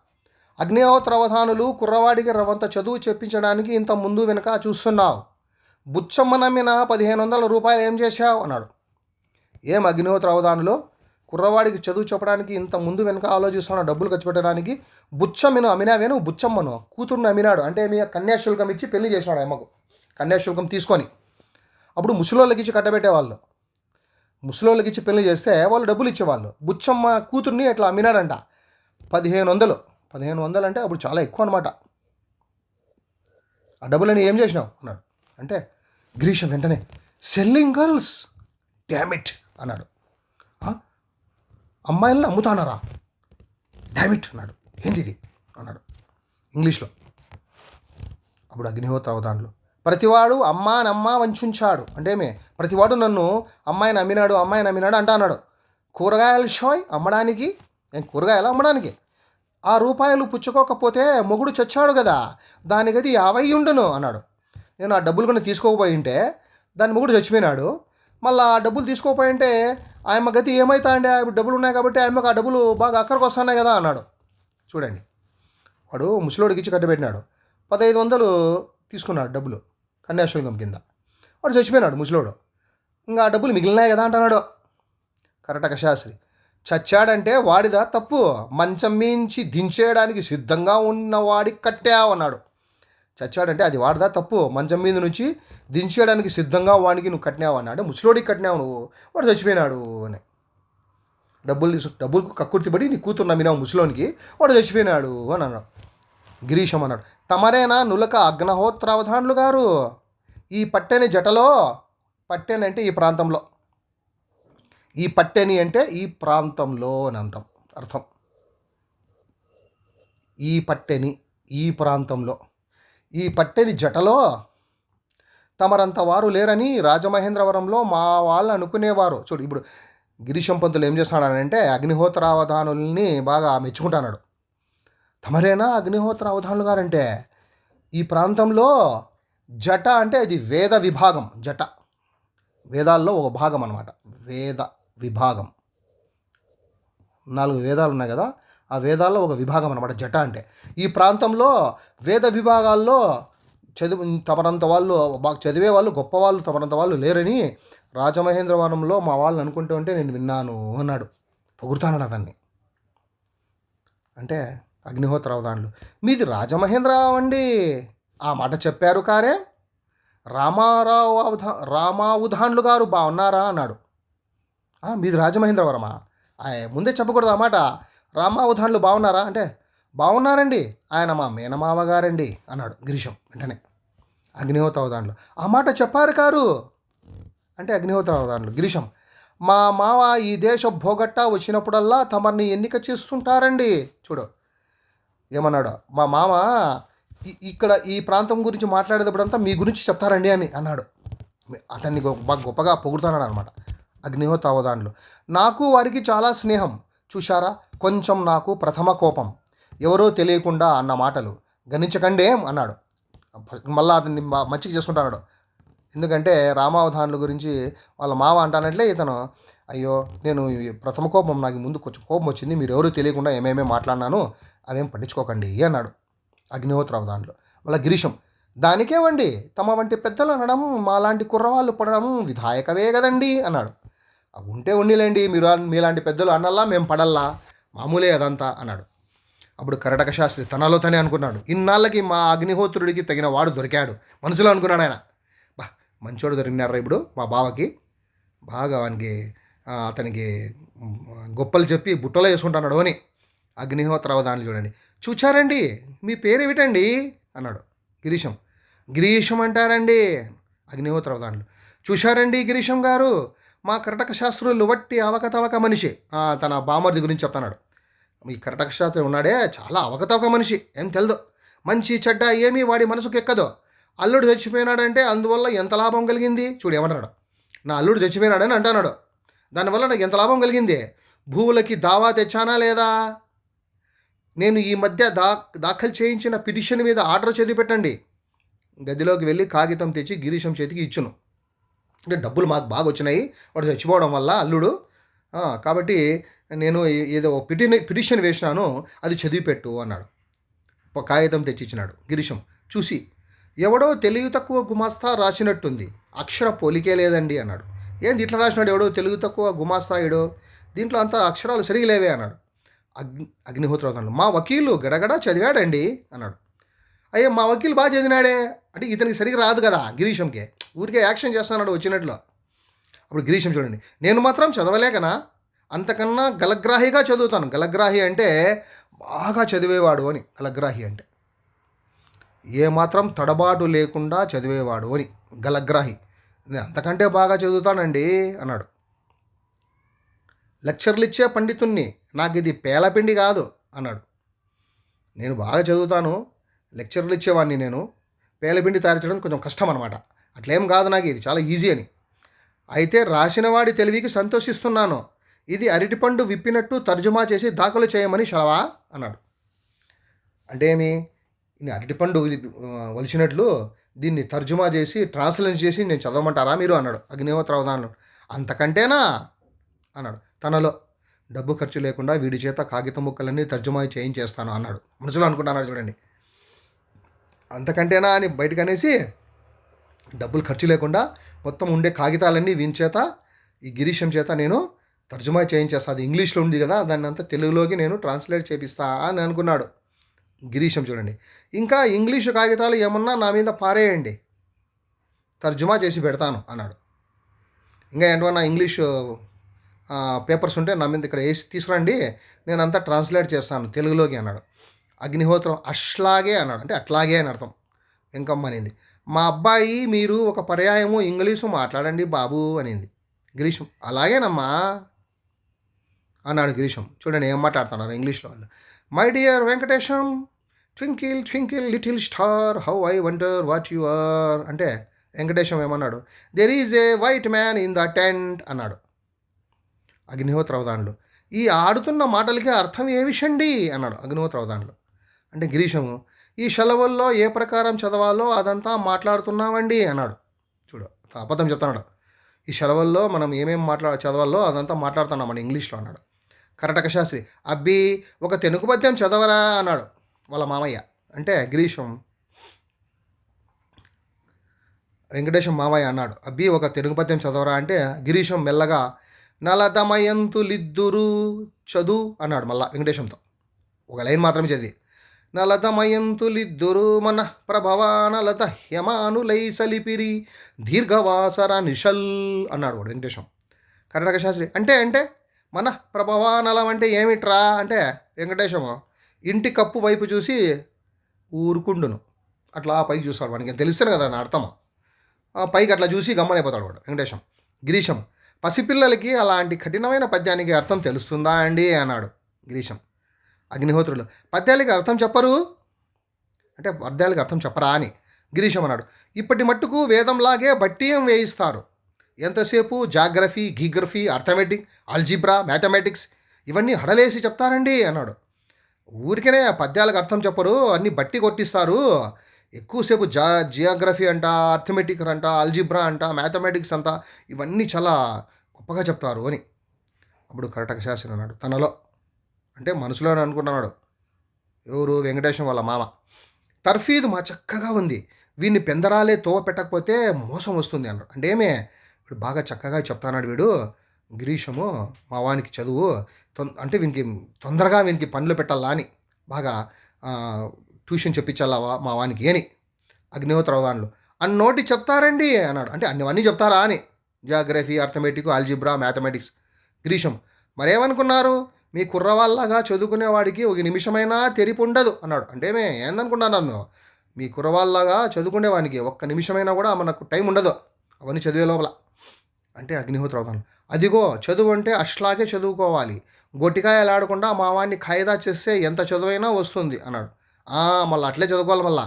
అగ్నిహోత్ర అవధానులు కుర్రవాడికి రవంత చదువు చెప్పించడానికి ఇంత ముందు వెనక చూస్తున్నావు, బుచ్చమ్మ నమ్మిన 1500 రూపాయలు ఏం చేశావు అన్నాడు. ఏం అగ్నిహోత్ర అవధానులు, కుర్రవాడికి చదువు చెప్పడానికి ఇంత ముందు వెనక ఆలోచిస్తున్నావు, డబ్బులు ఖర్చు పెట్టడానికి, బుచ్చమ్మను అమ్మినావేను, బుచ్చమ్మను కూతురుని అమ్మినాడు. అంటే మీ కన్యాశుల్కం ఇచ్చి పెళ్లి చేసినాడు అమ్మకు, కన్యాశుల్కం తీసుకొని. అప్పుడు ముసలోళ్ళకి ఇచ్చి కట్టబెట్టేవాళ్ళు, ముసలోళ్ళకి ఇచ్చి పెళ్లి చేస్తే వాళ్ళు డబ్బులు ఇచ్చేవాళ్ళు. బుచ్చమ్మ కూతుర్ని అట్లా అమ్మినాడంట 1500. 1500 అంటే అప్పుడు చాలా ఎక్కువ అనమాట. ఆ డబ్బులని ఏం చేసినావు అన్నాడు. అంటే గిరీశం వెంటనే, సెల్లింగ్ గర్ల్స్ డామిట్ అన్నాడు. అమ్మాయిలను అమ్ముతానారా, డామిట్ అన్నాడు. ఏంది ఇది అన్నాడు ఇంగ్లీష్లో. అప్పుడు అగ్నిహోత్ర అవధానులు, ప్రతివాడు అమ్మానమ్మ వంచుంచాడు. అంటే ప్రతివాడు నన్ను అమ్మాయిని అమ్మినాడు అంటా అన్నాడు. కూరగాయల షాయ్ అమ్మడానికి, కూరగాయలు అమ్మడానికి 6 రూపాయలు పుచ్చుకోకపోతే మొగుడు చచ్చాడు కదా, దానికి అది 50 ఉండును అన్నాడు. నేను ఆ డబ్బులు కొన్ని తీసుకోకపోయి ఉంటే దాని మొగుడు చచ్చిపోయినాడు, మళ్ళీ ఆ డబ్బులు తీసుకోకపోయి ఉంటే ఆయమ్మ గతి ఏమవుతా అండి, డబ్బులు ఉన్నాయి కాబట్టి ఆయమ్మకు ఆ డబ్బులు బాగా అక్కడికి వస్తున్నాయి కదా అన్నాడు. చూడండి, వాడు ముసలోడికి ఇచ్చి కట్టబెట్టినాడు, 1500 తీసుకున్నాడు డబ్బులు కన్యాశుల్కం కింద. వాడు చచ్చిపోయినాడు ముసలోడు, ఇంకా ఆ డబ్బులు మిగిలినాయి కదా అంటున్నాడు కర్టక శాస్త్రి. చచ్చాడంటే వాడిదా తప్పు, మంచం మించి దించేయడానికి సిద్ధంగా ఉన్నవాడికి కట్టావు అన్నాడు. చచ్చాడంటే అది వాడిదా తప్పు, మంచం మీద నుంచి దించేయడానికి సిద్ధంగా వాడికి నువ్వు కట్టినావు అన్నాడు. ముసలోడికి కట్టినావు నువ్వు, వాడు చచ్చిపోయినాడు అని. డబ్బులకు కక్కుర్తిపడి నీ కూతురు నమ్మినావు ముసలోనికి, వాడు చచ్చిపోయినాడు అని అన్నాడు. గిరీశం అన్నాడు, తమరేనా నులక అగ్నిహోత్రావధానులు గారు, ఈ పట్టెని జటలో, పట్టెని అంటే ఈ ప్రాంతంలో, ఈ పట్టెని అంటే ఈ ప్రాంతంలో అని అంటాం అర్థం. ఈ పట్టెని ఈ ప్రాంతంలో, ఈ పట్టెని జటలో తమరంత వారు లేరని రాజమహేంద్రవరంలో మా వాళ్ళు అనుకునేవారు. చూడు ఇప్పుడు గిరీశం పంతులు ఏం చేస్తున్నాడంటే అగ్నిహోత్ర అవధానుల్ని బాగా మెచ్చుకుంటున్నాడు. తమరేనా అగ్నిహోత్ర అవధానులు గారంటే ఈ ప్రాంతంలో జట అంటే అది వేద విభాగం. జట వేదాల్లో ఒక భాగం అన్నమాట. వేద విభాగం 4 వేదాలు ఉన్నాయి కదా, ఆ వేదాల్లో ఒక విభాగం అనమాట జట అంటే. ఈ ప్రాంతంలో వేద విభాగాల్లో తమరంత వాళ్ళు బాగా చదివే వాళ్ళు గొప్పవాళ్ళు తమరంత వాళ్ళు లేరని రాజమహేంద్రవరంలో మా వాళ్ళు అనుకుంటూ ఉంటే నేను విన్నాను అన్నాడు. పొగుడుతాడు అతన్ని. అంటే అగ్నిహోత్ర అవధానులు, మీది రాజమహేంద్రరావు అండి, ఆ మాట చెప్పారు కారే, రామావుధాన్లు గారు బాగున్నారా అన్నాడు. మీది రాజమహేంద్రవరమా, ముందే చెప్పకూడదు ఆ మాట, రామావుధాన్లు బాగున్నారా అంటే, బాగున్నారండి, ఆయన మా మేనమావ గారండి అన్నాడు గిరీశం వెంటనే. అగ్నిహోత్ర అవధాన్లు, ఆ మాట చెప్పారు కారు అంటే అగ్నిహోత్ర అవధాన్లు, గిరీశం, మా మావ ఈ దేశ భోగట్ట వచ్చినప్పుడల్లా తమరిని ఎన్నిక చేస్తుంటారండి. చూడు ఏమన్నాడు, మా మామ ఇక్కడ ఈ ప్రాంతం గురించి మాట్లాడేటప్పుడంతా మీ గురించి చెప్తారండి అని అన్నాడు. అతన్ని బాగా గొప్పగా పొగుడుతున్నాడు అనమాట అగ్నిహోత్ర అవధాన్లు. నాకు వారికి చాలా స్నేహం, చూశారా, కొంచెం నాకు ప్రథమ కోపం, ఎవరో తెలియకుండా అన్న మాటలు గణించకండేం అన్నాడు. మళ్ళీ అతన్ని మంచిగా చేసుకుంటాడు. ఎందుకంటే రామావధానుల గురించి వాళ్ళ మావ అంటానంట్లే ఇతను, అయ్యో నేను ప్రథమ కోపం, నాకు ముందు కొంచెం కోపం వచ్చింది, మీరు ఎవరూ తెలియకుండా ఏమేమేమి మాట్లాడినాను అవేం పట్టించుకోకండి అన్నాడు అగ్నిహోత్ర అవధానులు. వాళ్ళ గిరీశం, దానికేవండి తమ వంటి పెద్దలు అనడం, మాలాంటి కుర్రవాళ్ళు పడడం విధాయకవే కదండి అన్నాడు. ఉంటే ఉండిలేండి, మీరు మీలాంటి పెద్దలు అన్నల్లా మేము పడల్లా, మామూలే అదంతా అన్నాడు. అప్పుడు కరటక శాస్త్రి తనలో తనే అనుకున్నాడు, ఇన్నాళ్ళకి మా అగ్నిహోత్రుడికి తగిన వాడు దొరికాడు మనసులో అనుకున్నాడు ఆయన. మంచోడు దొరికినారా ఇప్పుడు మా బావకి, బాగా వానికి అతనికి గొప్పలు చెప్పి బుట్టలో వేసుకుంటున్నాడు అని. అగ్నిహోత్ర అవధానులు చూడండి, చూచారండి, మీ పేరేమిటండి అన్నాడు గిరీశం. గిరీశం అంటారండి అగ్నిహోత్ర అవధానులు. చూశారండి గిరీశం గారు, మా కర్ణాటక శాస్త్రులు వట్టి అవకతవక మనిషి, తన బామర్ది గురించి చెప్తున్నాడు. ఈ కర్ణాటక శాస్త్రి ఉన్నాడే చాలా అవకతవక మనిషి, ఏం తెలదు, మంచి చెడ్డ ఏమీ వాడి మనసుకు ఎక్కదు. అల్లుడు చచ్చిపోయినాడంటే అందువల్ల ఎంత లాభం కలిగింది, చూడు ఏమన్నాడు, నా అల్లుడు చచ్చిపోయినాడని అంటున్నాడు, దానివల్ల నాకు ఎంత లాభం కలిగింది, భూవులకి దావా తెచ్చానా లేదా, నేను ఈ మధ్య దాఖలు చేయించిన పిటిషన్ మీద ఆర్డర్ చదివి పెట్టండి. గదిలోకి వెళ్ళి కాగితం తెచ్చి గిరీశం చేతికి ఇచ్చును. అంటే డబ్బులు మాకు బాగా వచ్చినాయి వాడు చచ్చిపోవడం వల్ల అల్లుడు, కాబట్టి నేను ఏదో పిటిషన్ వేసినాను, అది చదివిపెట్టు అన్నాడు. కాగితం తెచ్చిచ్చినాడు. గిరీశం చూసి, ఎవడో తెలివి తక్కువ గుమాస్తా రాసినట్టుంది, అక్షర పోలికే లేదండి అన్నాడు. ఏంది ఇట్లా రాసినాడు, ఎవడో తెలుగు తక్కువ గుమాస్తాయుడో, దీంట్లో అంతా అక్షరాలు సరిగలేవే అన్నాడు. అగ్నిహోత్ర అవధానులు, మా వకీలు గడగడ చదివాడండి అన్నాడు. అయ్యో మా వకీలు బాగా చదివినాడే అంటే ఇతనికి సరిగ్గా రాదు కదా గిరీశంకి, ఊరికే యాక్షన్ చేస్తున్నాడు వచ్చినట్లు. అప్పుడు గిరీశం చూడండి, నేను మాత్రం చదవలేకనా, అంతకన్నా గలగ్రాహిగా చదువుతాను. గలగ్రాహి అంటే బాగా చదివేవాడు అని, గలగ్రాహి అంటే ఏమాత్రం తడబాటు లేకుండా చదివేవాడు అని గలగ్రాహి. నేను అంతకంటే బాగా చదువుతానండి అన్నాడు. లెక్చర్లు ఇచ్చే పండితుణ్ణి, నాకు ఇది పేలపిండి కాదు అన్నాడు. నేను బాగా చదువుతాను, లెక్చర్లు ఇచ్చేవాడిని, నేను పేలపిండి తయారు చేయడం కొంచెం కష్టం అనమాట, అట్లేం కాదు, నాకు ఇది చాలా ఈజీ అని. అయితే రాసినవాడి తెలివికి సంతోషిస్తున్నాను, ఇది అరటిపండు విప్పినట్టు తర్జుమా చేసి దాఖలు చేయమని సెలవా అన్నాడు. అంటే ఏమి, అరటిపండు వలిచినట్లు దీన్ని తర్జుమా చేసి ట్రాన్స్లేట్ చేసి నేను చదవమంటారా మీరు అన్నాడు అగ్నిహోత్ర అవధానులు. అంతకంటేనా అన్నాడు. తనలో డబ్బు ఖర్చు లేకుండా వీడి చేత కాగితం ముక్కలన్నీ తర్జుమా చేయించేస్తాను అన్నాడు. మనసులో అనుకుంటున్నాడు చూడండి. అంతకంటేనా అని బయటకు అనేసి డబ్బులు ఖర్చు లేకుండా మొత్తం ఉండే కాగితాలన్నీ వీని చేత, ఈ గిరీశం చేత నేను తర్జుమా చేయించేస్తా, అది ఇంగ్లీష్లో ఉంది కదా, దాన్ని అంతా తెలుగులోకి నేను ట్రాన్స్లేట్ చేపిస్తా అని అనుకున్నాడు గిరీశం చూడండి. ఇంకా ఇంగ్లీషు కాగితాలు ఏమన్నా నా మీద పారేయండి, తర్జుమా చేసి పెడతాను అన్నాడు. ఇంకా ఏంటన్నా ఇంగ్లీషు పేపర్స్ ఉంటే నా మీద ఇక్కడ వేసి తీసుకురండి, నేను అంతా ట్రాన్స్లేట్ చేస్తాను తెలుగులోకి అన్నాడు. అగ్నిహోత్రం అట్లాగే అన్నాడు, అంటే అట్లాగే అని అర్థం. వెంకమ్మ అనింది, మా అబ్బాయి మీరు ఒక పర్యాయము ఇంగ్లీషు మాట్లాడండి బాబు అనింది. గిరీశం అలాగేనమ్మా అన్నాడు గిరీశం. చూడండి ఏం మాట్లాడుతున్నారు ఇంగ్లీష్లో వాళ్ళు. My dear Venkatesham, twinkle twinkle little star, how I wonder what you are అంటే వెంకటేశం ఏమన్నాడు, there is a white man in the tent అన్నాడు. అగ్నిహోత్ర అవధానులు, ఈ ఆడుతున్న మాటలకి అర్థం ఏమిషండి అన్నాడు అగ్నిహోత్ర అవధానులు. అంటే గిరీశము, ఈ సెలవుల్లో ఏ ప్రకారం చదవాలో అదంతా మాట్లాడుతున్నామండి అన్నాడు. చూడు అబద్ధం చెప్తున్నాడు. ఈ సెలవుల్లో మనం ఏమేమి చదవాలో అదంతా మాట్లాడుతున్నామండి ఇంగ్లీష్లో అన్నాడు. కరటక శాస్త్రి అబ్బి ఒక తెనుగు పద్యం చదవరా అన్నాడు వాళ్ళ మామయ్య. అంటే గిరీశం వెంకటేశం మామయ్య అన్నాడు. అబ్బి ఒక తెలుగు పద్యం చదవరా అంటే గిరీశం మెల్లగా నలదమయంతులిద్దురు చదువు అన్నాడు మళ్ళా వెంకటేశంతో. ఒక లైన్ మాత్రమే చదివి నలదమయంతులిద్దురు మన ప్రభవానలత హ్యమానులై సలిపిరి దీర్ఘవాసర నిషల్ అన్నాడు వాడు వెంకటేశం. కర్ణాటక శాస్త్రి అంటే అంటే మన ప్రభవానలం అంటే ఏమిట్రా అంటే వెంకటేశము ఇంటి కప్పు వైపు చూసి ఊరుకుండును అట్లా పైకి చూస్తాడు. వాడికి తెలుస్తాను కదా నా అర్థము. పైకి అట్లా చూసి గమ్మనైపోతాడు వాడు వెంకటేశం. గిరీశం పసిపిల్లలకి అలాంటి కఠినమైన పద్యానికి అర్థం తెలుస్తుందా అండి అన్నాడు గిరీశం. అగ్నిహోత్రులు పద్యాలకి అర్థం చెప్పరు అంటే పద్యాలకి అర్థం చెప్పరా అని గిరీశం అన్నాడు. ఇప్పటి మట్టుకు వేదంలాగే బట్టియం వేయిస్తారు. ఎంతసేపు జాగ్రఫీ గీగ్రఫీ అర్థమెటిక్ ఆల్జిబ్రా మ్యాథమెటిక్స్ ఇవన్నీ హడలేసి చెప్తారండి అన్నాడు. ఊరికనే పద్యాలకు అర్థం చెప్పరు, అన్నీ బట్టి కొట్టిస్తారు. ఎక్కువసేపు జియోగ్రఫీ అంట అర్థమెటిక్ అంట ఆల్జిబ్రా అంట మ్యాథమెటిక్స్ అంట ఇవన్నీ చాలా గొప్పగా చెప్తారు అని. అప్పుడు కరటక శాస్త్రి అన్నాడు తనలో అంటే మనసులో అనుకుంటున్నాడు. ఎవరు వెంకటేశం వాళ్ళ మామ. తర్ఫీదు మా చక్కగా ఉంది, వీడిని పెందరాలే తోవ పెట్టకపోతే మోసం వస్తుంది అన్నాడు. అంటే ఏమే వీడు బాగా చక్కగా చెప్తాన్నాడు వీడు గిరీశము మా వానికి చదువు అంటే వీనికి తొందరగా వీనికి పనులు పెట్టాలా అని బాగా ట్యూషన్ చెప్పించాలా మా వానికి అని. అగ్నిహోత్ర వాన్లు అన్నోటి చెప్తారండి అన్నాడు. అంటే అన్నీ చెప్తారా అని geography arithmetic algebra mathematics. Girisam మరేమనుకున్నారు, మీ కుర్రవాళ్ళగా చదువుకునేవాడికి ఒక నిమిషమైనా తెరిపు ఉండదు అన్నాడు. అంటే ఏందనుకున్నాను నన్ను, మీ కుర్రవాళ్ళగా చదువుకునేవానికి ఒక్క నిమిషమైనా కూడా మనకు టైం ఉండదు అవన్నీ చదివే లోపల. అంటే అగ్నిహోత్ర అవుతాను అదిగో చదువు అంటే అట్లాగే చదువుకోవాలి, గొట్టికాయలు ఆడకుండా మా వాడిని ఖాయిదా చేస్తే ఎంత చదువైనా వస్తుంది అన్నాడు. మళ్ళీ అట్లే చదువుకోవాలి, మళ్ళీ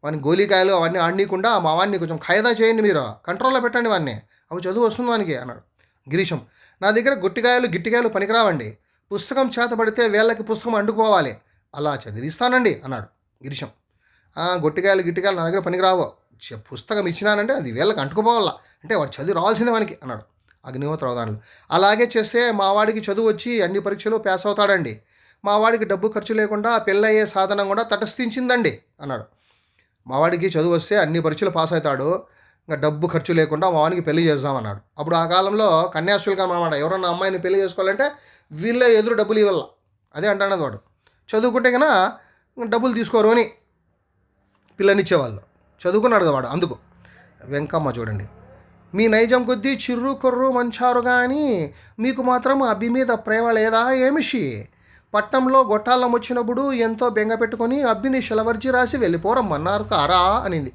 వాడిని గోలికాయలు అవన్నీ ఆడనీయకుండా మా వాడిని కొంచెం ఖాయిదా చేయండి, మీరు కంట్రోల్లో పెట్టండి వాడిని, అవి చదువు వస్తుంది వానికి అన్నాడు. గిరీశం నా దగ్గర గొట్టికాయలు గిట్టికాయలు పనికిరావండి, పుస్తకం చేతపడితే వేళ్ళకి పుస్తకం అంటుకోవాలి, అలా చదివిస్తానండి అన్నాడు గిరీశం. గొట్టికాయలు గిట్టికాయలు నా దగ్గర పనికిరావో, పుస్తకం ఇచ్చినానంటే అది వేళ్ళకి అంటుకుపోవాలా, అంటే వాడు చదివి రావాల్సిందే వానికి అన్నాడు. అగ్నిహోత్ర అవధానులు అలాగే చేస్తే మా వాడికి చదువు వచ్చి అన్ని పరీక్షలు పాస్ అవుతాడండి, మా వాడికి డబ్బు ఖర్చు లేకుండా పెళ్ళయ్యే సాధనం కూడా తటస్థించిందండి అన్నాడు. మా వాడికి చదువు వస్తే అన్ని పరీక్షలు పాస్ అవుతాడు, ఇంకా డబ్బు ఖర్చు లేకుండా మా వాడికి పెళ్లి చేద్దామన్నాడు. అప్పుడు ఆ కాలంలో కన్యాశుల్కం అన్నమాట, ఎవరన్నా అమ్మాయిని పెళ్లి చేసుకోవాలంటే వీళ్ళే ఎదురు డబ్బులు ఇవ్వాల, అదే అంటానది వాడు. చదువుకుంటే కన్నా డబ్బులు తీసుకోరు అని పిల్లనిచ్చేవాళ్ళు, చదువుకున్నాడు వాడు అందుకు. వెంకమ్మ చూడండి, మీ నైజం కొద్దీ చిర్రు కొర్రు మంచారు కానీ మీకు మాత్రం అబ్బి మీద ప్రేమ లేదా ఏమిషి, పట్నంలో గొట్టాలం వచ్చినప్పుడు ఎంతో బెంగ పెట్టుకొని అబ్బిని శలవర్జి రాసి వెళ్ళిపోరమ్మన్నారు కారా అనింది.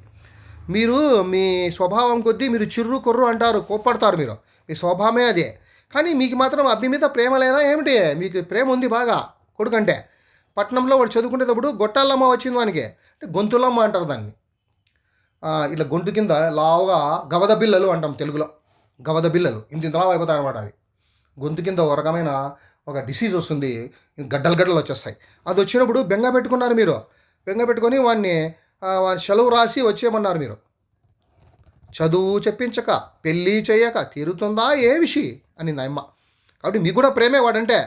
మీరు మీ స్వభావం కొద్దీ మీరు చిర్రు కొర్రు అంటారు, కోప్పడతారు, మీరు మీ స్వభావమే అదే, కానీ మీకు మాత్రం అబ్బి మీద ప్రేమ లేదా ఏమిటి, మీకు ప్రేమ ఉంది బాగా కొడుకంటే. పట్నంలో వాడు చదువుకునేటప్పుడు గొట్టాలమ్మ వచ్చింది వానికి, అంటే గొంతులమ్మ అంటారు దాన్ని, ఇట్లా గొంతు కింద లావుగా గవద బిల్లలు అంటాం తెలుగులో, గవద బిల్లలు ఇంతలా అయిపోతాయి అనమాట. అవి గొంతు కింద ఒక రకమైన ఒక డిసీజ్ వస్తుంది, గడ్డలు వచ్చేస్తాయి. అది వచ్చినప్పుడు బెంగ పెట్టుకున్నారు మీరు, బెంగ పెట్టుకొని వాడిని సెలవు రాసి వచ్చేయమన్నారు మీరు. చదువు చెప్పించక పెళ్ళి చేయక తీరుతుందా ఏ విషయం అనింది అమ్మ. కాబట్టి మీకు కూడా ప్రేమే వాడంటే,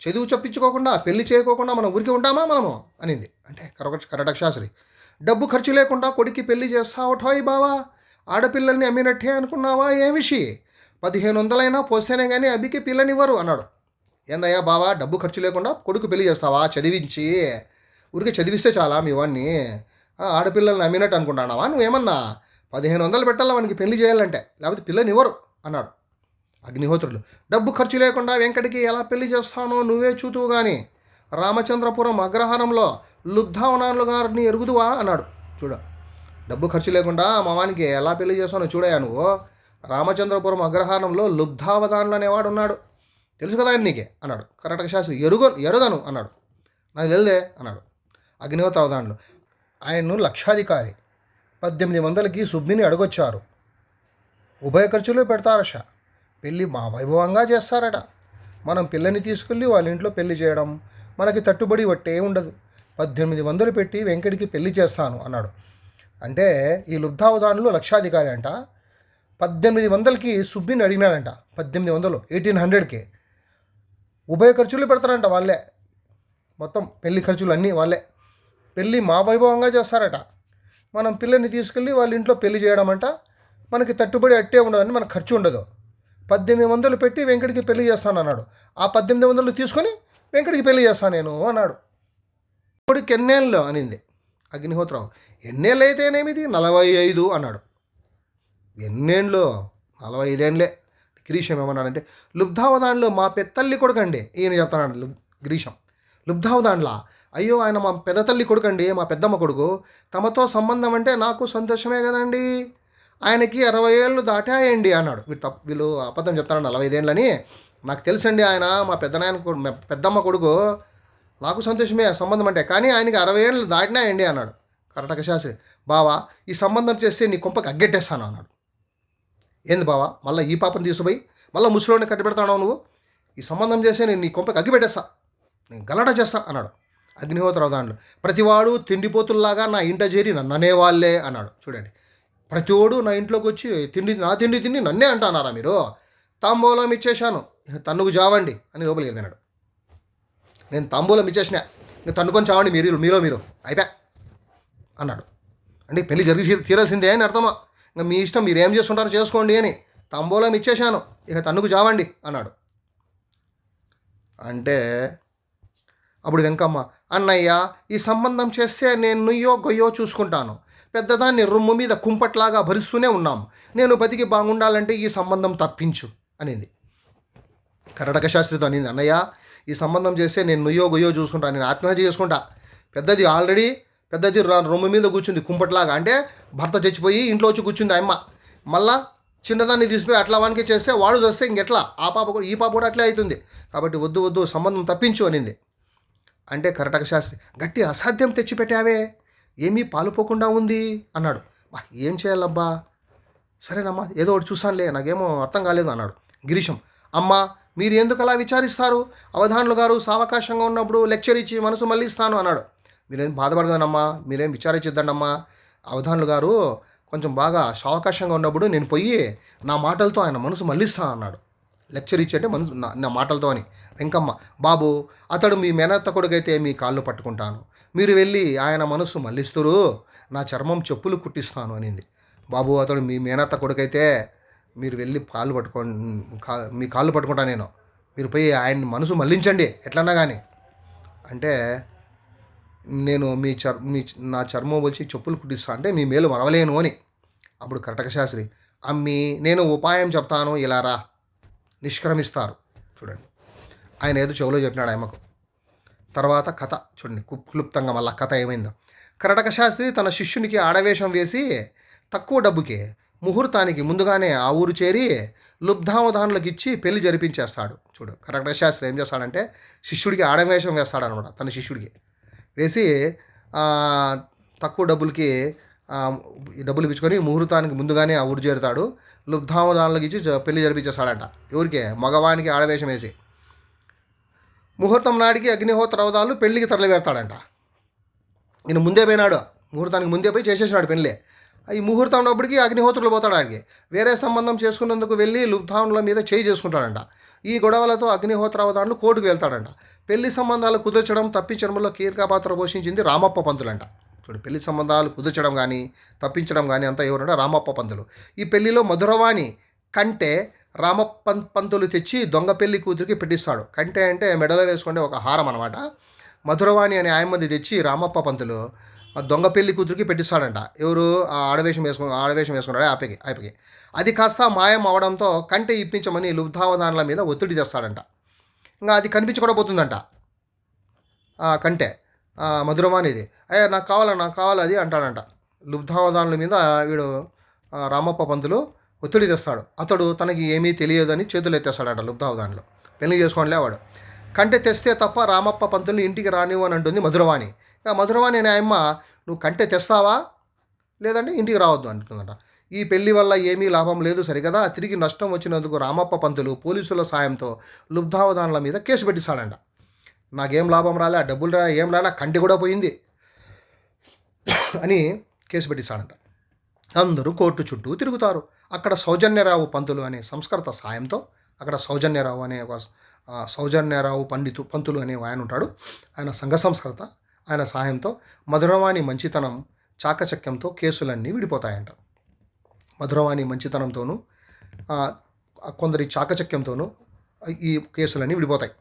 చదువు చెప్పించుకోకుండా పెళ్లి చేయకోకుండా మనం ఊరికి ఉంటామా మనము అనింది. అంటే కరటక శాస్త్రి డబ్బు ఖర్చు లేకుండా కొడుక్కి పెళ్లి చేస్తావుఠోయ్ బావా, ఆడపిల్లల్ని అమ్మినట్టే అనుకున్నావా ఏ విషయం, 1500 పోస్తేనే కానీ అబ్బికి పిల్లనివ్వరు అన్నాడు. ఏందయ్యా బావా డబ్బు ఖర్చు లేకుండా కొడుకు పెళ్లి చేస్తావా, చదివించి ఊరికి చదివిస్తే చాలా మీ వాడిని, ఆడపిల్లల్ని అమ్మినట్టు అనుకుంటున్నావా నువ్వేమన్నా, 1500 పెట్టాలా వానికి పెళ్లి చేయాలంటే, లేకపోతే పిల్లనివ్వరు అన్నాడు. అగ్నిహోత్రులు డబ్బు ఖర్చు లేకుండా వెంకటికి ఎలా పెళ్లి చేస్తానో నువ్వే చూతువు కానీ, రామచంద్రపురం అగ్రహారంలో లుబ్ధావనాలు గారిని ఎరుగుదువా అన్నాడు. చూడ డబ్బు ఖర్చు లేకుండా మా వానికి ఎలా పెళ్లి చేస్తానో చూడయా నువ్వు, రామచంద్రపురం అగ్రహారంలో లుబ్ధావధానులు అనేవాడు ఉన్నాడు, తెలుసు కదా ఆయన నీకే అన్నాడు. కర్ణాటక శాస్త్రి ఎరుగను అన్నాడు. నాకు తెలిదే అన్నాడు. అగ్నిహోత్ర అవధానులు ఆయన్ను లక్షాధికారి, 1800కి సుబ్బిని అడగొచ్చారు, ఉభయ ఖర్చులు పెడతారష, పెళ్ళి మా వైభవంగా చేస్తారట, మనం పిల్లని తీసుకెళ్ళి వాళ్ళ ఇంట్లో పెళ్లి చేయడం, మనకి తట్టుబడి వట్టే ఉండదు, 1800 పెట్టి వెంకటికి పెళ్లి చేస్తాను అన్నాడు. అంటే ఈ లుబ్ధావధానులు లక్షాధికారి అంట. 1800కి సుబ్బిని అడిగినాడంట. 1800, 1800కి ఉభయ ఖర్చులు పెడతారంట వాళ్ళే. మొత్తం పెళ్లి ఖర్చులు అన్నీ వాళ్ళే. పెళ్ళి మా వైభవంగా చేస్తారట. మనం పిల్లని తీసుకెళ్ళి వాళ్ళ ఇంట్లో పెళ్లి చేయడం అంట. మనకి తట్టుబడి అట్టే ఉండదని మనకు ఖర్చు ఉండదు. 1800 పెట్టి వెంకటికి పెళ్లి చేస్తాను అన్నాడు. ఆ 1800 తీసుకొని వెంకటికి పెళ్లి చేస్తాను నేను అన్నాడు. ఇప్పటికి ఎన్నేళ్ళు అనింది అగ్నిహోత్రావు. ఎన్నేళ్ళు అయితేనేమిది, 45 అన్నాడు. ఎన్నేళ్ళు? 45 ఏండ్లే. గిరీశం ఏమన్నాడంటే, లుబ్ధావధాన్లో మా పెద్దతల్లి కొడుకండి ఈయన చెప్తాడు. గిరీశం లుబ్ధావధాన్లా, అయ్యో ఆయన మా పెద్ద తల్లి కొడుకండి, మా పెద్దమ్మ కొడుకు. తమతో సంబంధం అంటే నాకు సంతోషమే కదండి. ఆయనకి 60 ఏళ్ళు దాటాయండి అన్నాడు. వీళ్ళు అబద్ధం చెప్తాను 45 ఏళ్ళని. నాకు తెలుసండి, ఆయన మా పెద్దమ్మ కొడుకు. నాకు సంతోషమే సంబంధం అంటే, కానీ ఆయనకి 60 ఏళ్ళు దాటినాయండి అన్నాడు. కర్ణాటక శాస్త్రి, బావా ఈ సంబంధం చేస్తే నీ కొంపకి అగ్గెట్టేస్తాను అన్నాడు. ఏంది బావా, మళ్ళీ ఈ పాపను తీసుకుపోయి మళ్ళీ ముసలోని కట్టిపెడతావు నువ్వు? ఈ సంబంధం చేస్తే నేను నీ కొంపకి అగ్గి పెట్టేస్తా, నేను గలాట చేస్తా అన్నాడు. అగ్నిహోత్రావు దాంట్లో, ప్రతివాడు తిండిపోతుల్లాగా నా ఇంట చేరి నన్ను అనేవాళ్ళే అన్నాడు. చూడండి, ప్రతివాడు నా ఇంట్లోకి వచ్చి నా తిండి తిని నన్నే అంటున్నారా మీరు? తాంబూలం ఇచ్చేశాను, తన్నుకు జావండి అని లోపలికి వెళ్ళినాడు. నేను తాంబూలం ఇచ్చేసిన, ఇంకా తన్నుకొని చావండి మీరు అయిపోయా అన్నాడు. అంటే పెళ్లి జరిగి తీరాల్సిందే అని అర్థమా? ఇంకా మీ ఇష్టం, మీరు ఏం చేస్తుంటారో చేసుకోండి అని. తాంబూలం ఇచ్చేశాను, ఇక తన్నుకు జావండి అన్నాడు. అంటే అప్పుడు వెంకమ్మ, అన్నయ్య ఈ సంబంధం చేస్తే నేను నుయ్యో గొయ్యో చూసుకుంటాను, పెద్దదాన్ని రొమ్ము మీద కుంపట్లాగా భరిస్తూనే ఉన్నాము, నేను బతికి బాగుండాలంటే ఈ సంబంధం తప్పించు అనింది. కర్ణాటక శాస్త్రితో అనింది, అన్నయ్య ఈ సంబంధం చేస్తే నేను నుయ్యో గొయ్యో చూసుకుంటాను, నేను ఆత్మహత్య చేసుకుంటా. పెద్దది రొమ్ము మీద కూర్చుంది కుంపట్లాగా. అంటే భర్త చచ్చిపోయి ఇంట్లో వచ్చి కూర్చుంది అమ్మ. మళ్ళా చిన్నదాన్ని తీసిపోయి అట్లా వానికి చేస్తే వాడు చేస్తే ఇంకెట్లా, ఆ పాప కూడా ఈ పాప కూడా అట్లే అవుతుంది. కాబట్టి వద్దు సంబంధం తప్పించు అనింది. అంటే కర్ణాటక శాస్త్రి, గట్టి అసాధ్యం తెచ్చిపెట్టావే, ఏమీ పాలుపోకుండా ఉంది అన్నాడు. ఏం చేయాలబ్బా, సరేనమ్మా ఏదో ఒకటి చూసానులే, నాకేమో అర్థం కాలేదు అన్నాడు. గిరీశం, అమ్మా మీరు ఎందుకు అలా విచారిస్తారు? అవధానులు గారు సావకాశంగా ఉన్నప్పుడు లెక్చర్ ఇచ్చి మనసు మళ్ళీ ఇస్తాను అన్నాడు. మీరేం బాధపడదనమ్మా, మీరేం విచారించొద్దండమ్మా. అవధానులు గారు కొంచెం బాగా సావకాశంగా ఉన్నప్పుడు నేను పోయి నా మాటలతో ఆయన మనసు మళ్ళిస్తా అన్నాడు. లెక్చర్ ఇచ్చి అంటే మనసు నా మాటలతో అని. వెంకమ్మ, బాబు అతడు మీ మేనత్త కొడుకైతే మీ కాళ్ళు పట్టుకుంటాను, మీరు వెళ్ళి ఆయన మనసు మళ్ళిస్తురు, నా చర్మం చెప్పులు కుట్టిస్తాను అనింది. బాబు అతడు మీ మేనత్త కొడుకైతే మీరు వెళ్ళి మీ కాళ్ళు పట్టుకుంటా నేను, మీరు పోయి ఆయన మనసు మళ్ళించండి ఎట్లన్నా కానీ. అంటే నేను నా చర్మం వచ్చి చెప్పులు కుట్టిస్తా అంటే మీ మేలు మరవలేను అని. అప్పుడు కర్ణాటక శాస్త్రి, అమ్మి నేను ఉపాయం చెప్తాను ఇలా రా, నిష్క్రమిస్తారు. చూడండి, ఆయన ఏదో చెవులో చెప్పినాడు ఆయమ్మకు. తర్వాత కథ చూడండి క్లుప్తంగా, మళ్ళీ కథ ఏమైందో. కర్ణాటక శాస్త్రి తన శిష్యునికి ఆడవేషం వేసి తక్కువ డబ్బుకి ముహూర్తానికి ముందుగానే ఆ ఊరు చేరి లుబ్ధావధానులకు ఇచ్చి పెళ్లి జరిపించేస్తాడు. చూడు, కర్ణాటక శాస్త్రి ఏం చేస్తాడంటే శిష్యుడికి ఆడవేషం వేస్తాడనమాట. తన శిష్యుడికి వేసి తక్కువ డబ్బులకి డబ్బులు ఇప్పించుకొని ముహూర్తానికి ముందుగానే ఆ ఊరు చేరుతాడు. లుబ్ధావధానులకు ఇచ్చి పెళ్లి జరిపించేస్తాడంట. ఎవరికి? మగవానికి ఆడవేషం వేసి. ముహూర్తం నాటికి అగ్నిహోత్రావధానులు పెళ్లికి తరలివేస్తాడంట. ఈయన ముందే పోయినాడు, ముహూర్తానికి ముందే పోయి చేసేసినాడు పెళ్ళి. ఈ ముహూర్తం ఉన్నప్పటికీ అగ్నిహోత్రులు పోతాడు ఆయనకి. వేరే సంబంధం చేసుకున్నందుకు వెళ్ళి లుబ్ధావనుల మీద చేయి చేసుకుంటాడంట. ఈ గొడవలతో అగ్నిహోత్రావధానులు కోర్టుకు వెళ్తాడంట. పెళ్లి సంబంధాలు కుదర్చడం తప్పించడంలో కీలక పాత్ర పోషించింది రామప్ప పంతులంట. చూడు, పెళ్లి సంబంధాలు కుదర్చడం కానీ తప్పించడం కానీ అంతా ఎవరంటే రామప్ప పంతులు. ఈ పెళ్లిలో మధురవాణి కంటే రామప్ప పంతులు తెచ్చి దొంగ పెళ్లి కూతురికి పెట్టిస్తాడు. కంటే అంటే మెడలో వేసుకుంటే ఒక హారం అనమాట. మధురవాణి అనే ఆయమ్మది తెచ్చి రామప్ప పంతులు ఆ దొంగ పెళ్లి కూతురికి పెట్టిస్తాడంట. ఎవరు? ఆ ఆడవేషం వేసుకున్నాడు ఆపకి. అది కాస్త మాయం అవడంతో కంటే ఇప్పించమని లుబ్ధావధానుల మీద ఒత్తిడి తెస్తాడంట. ఇంకా అది కనిపించకుండా పోతుందంట కంటే మధురవాణిది. అయ్యా నాకు కావాలి అది అంటాడంట. లుబ్ధావధానుల మీద వీడు రామప్ప పంతులు ఒత్తిడి తెస్తాడు. అతడు తనకి ఏమీ తెలియదని చేతులు ఎత్తేస్తాడంట లుబ్ధావధానులు. పెళ్లి చేసుకోనిలే వాడు. కంటే తెస్తే తప్ప రామప్ప పంతుల్ని ఇంటికి రానివ్వు అని అంటుంది మధురవాణి. మధురవాణి అనే ఆయమ్మ, నువ్వు కంటే తెస్తావా లేదంటే ఇంటికి రావద్దు అంటుందంట. ఈ పెళ్లి వల్ల ఏమీ లాభం లేదు సరికదా, తిరిగి నష్టం వచ్చినందుకు రామప్ప పంతులు పోలీసుల సాయంతో లుబ్ధావధానుల మీద కేసు పెట్టిస్తాడంట. నాకేం లాభం రాలే, ఆ డబ్బులు రా ఏం రాలే, కంటి కూడా పోయింది అని కేసు పెట్టిస్తాడంట. అందరూ కోర్టు చుట్టూ తిరుగుతారు. అక్కడ సౌజన్యరావు పంతులు అనే సంస్కృత సాయంతో, అక్కడ సౌజన్యరావు అనే ఒక సౌజన్యరావు పంతులు అనే ఆయన ఉంటాడు. ఆయన సంఘ సంస్కృత. ఆయన సహాయంతో మధురవాణి మంచితనం చాకచక్యంతో కేసులన్నీ విడిపోతాయంట. మధురవాణి మంచితనంతోనూ కొందరి చాకచక్యంతోనూ ఈ కేసులన్నీ విడిపోతాయి.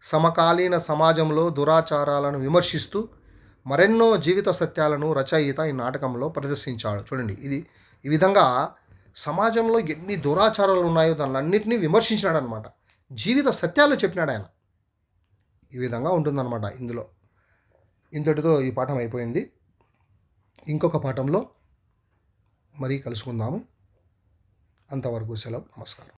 సమకాలీన సమాజంలో దురాచారాలను విమర్శిస్తూ మరెన్నో జీవిత సత్యాలను రచయిత ఈ నాటకంలో ప్రదర్శించాడు. చూడండి, ఈ విధంగా సమాజంలో ఎన్ని దురాచారాలు ఉన్నాయో దానిలన్నింటినీ విమర్శించినాడు అనమాట. జీవిత సత్యాలు చెప్పినాడు ఆయన. ఈ విధంగా ఉంటుందన్నమాట ఇందులో. ఇంతటితో ఈ పాఠం అయిపోయింది. ఇంకొక పాఠంలో మరీ కలుసుకుందాము. అంతవరకు సెలవు. నమస్కారం.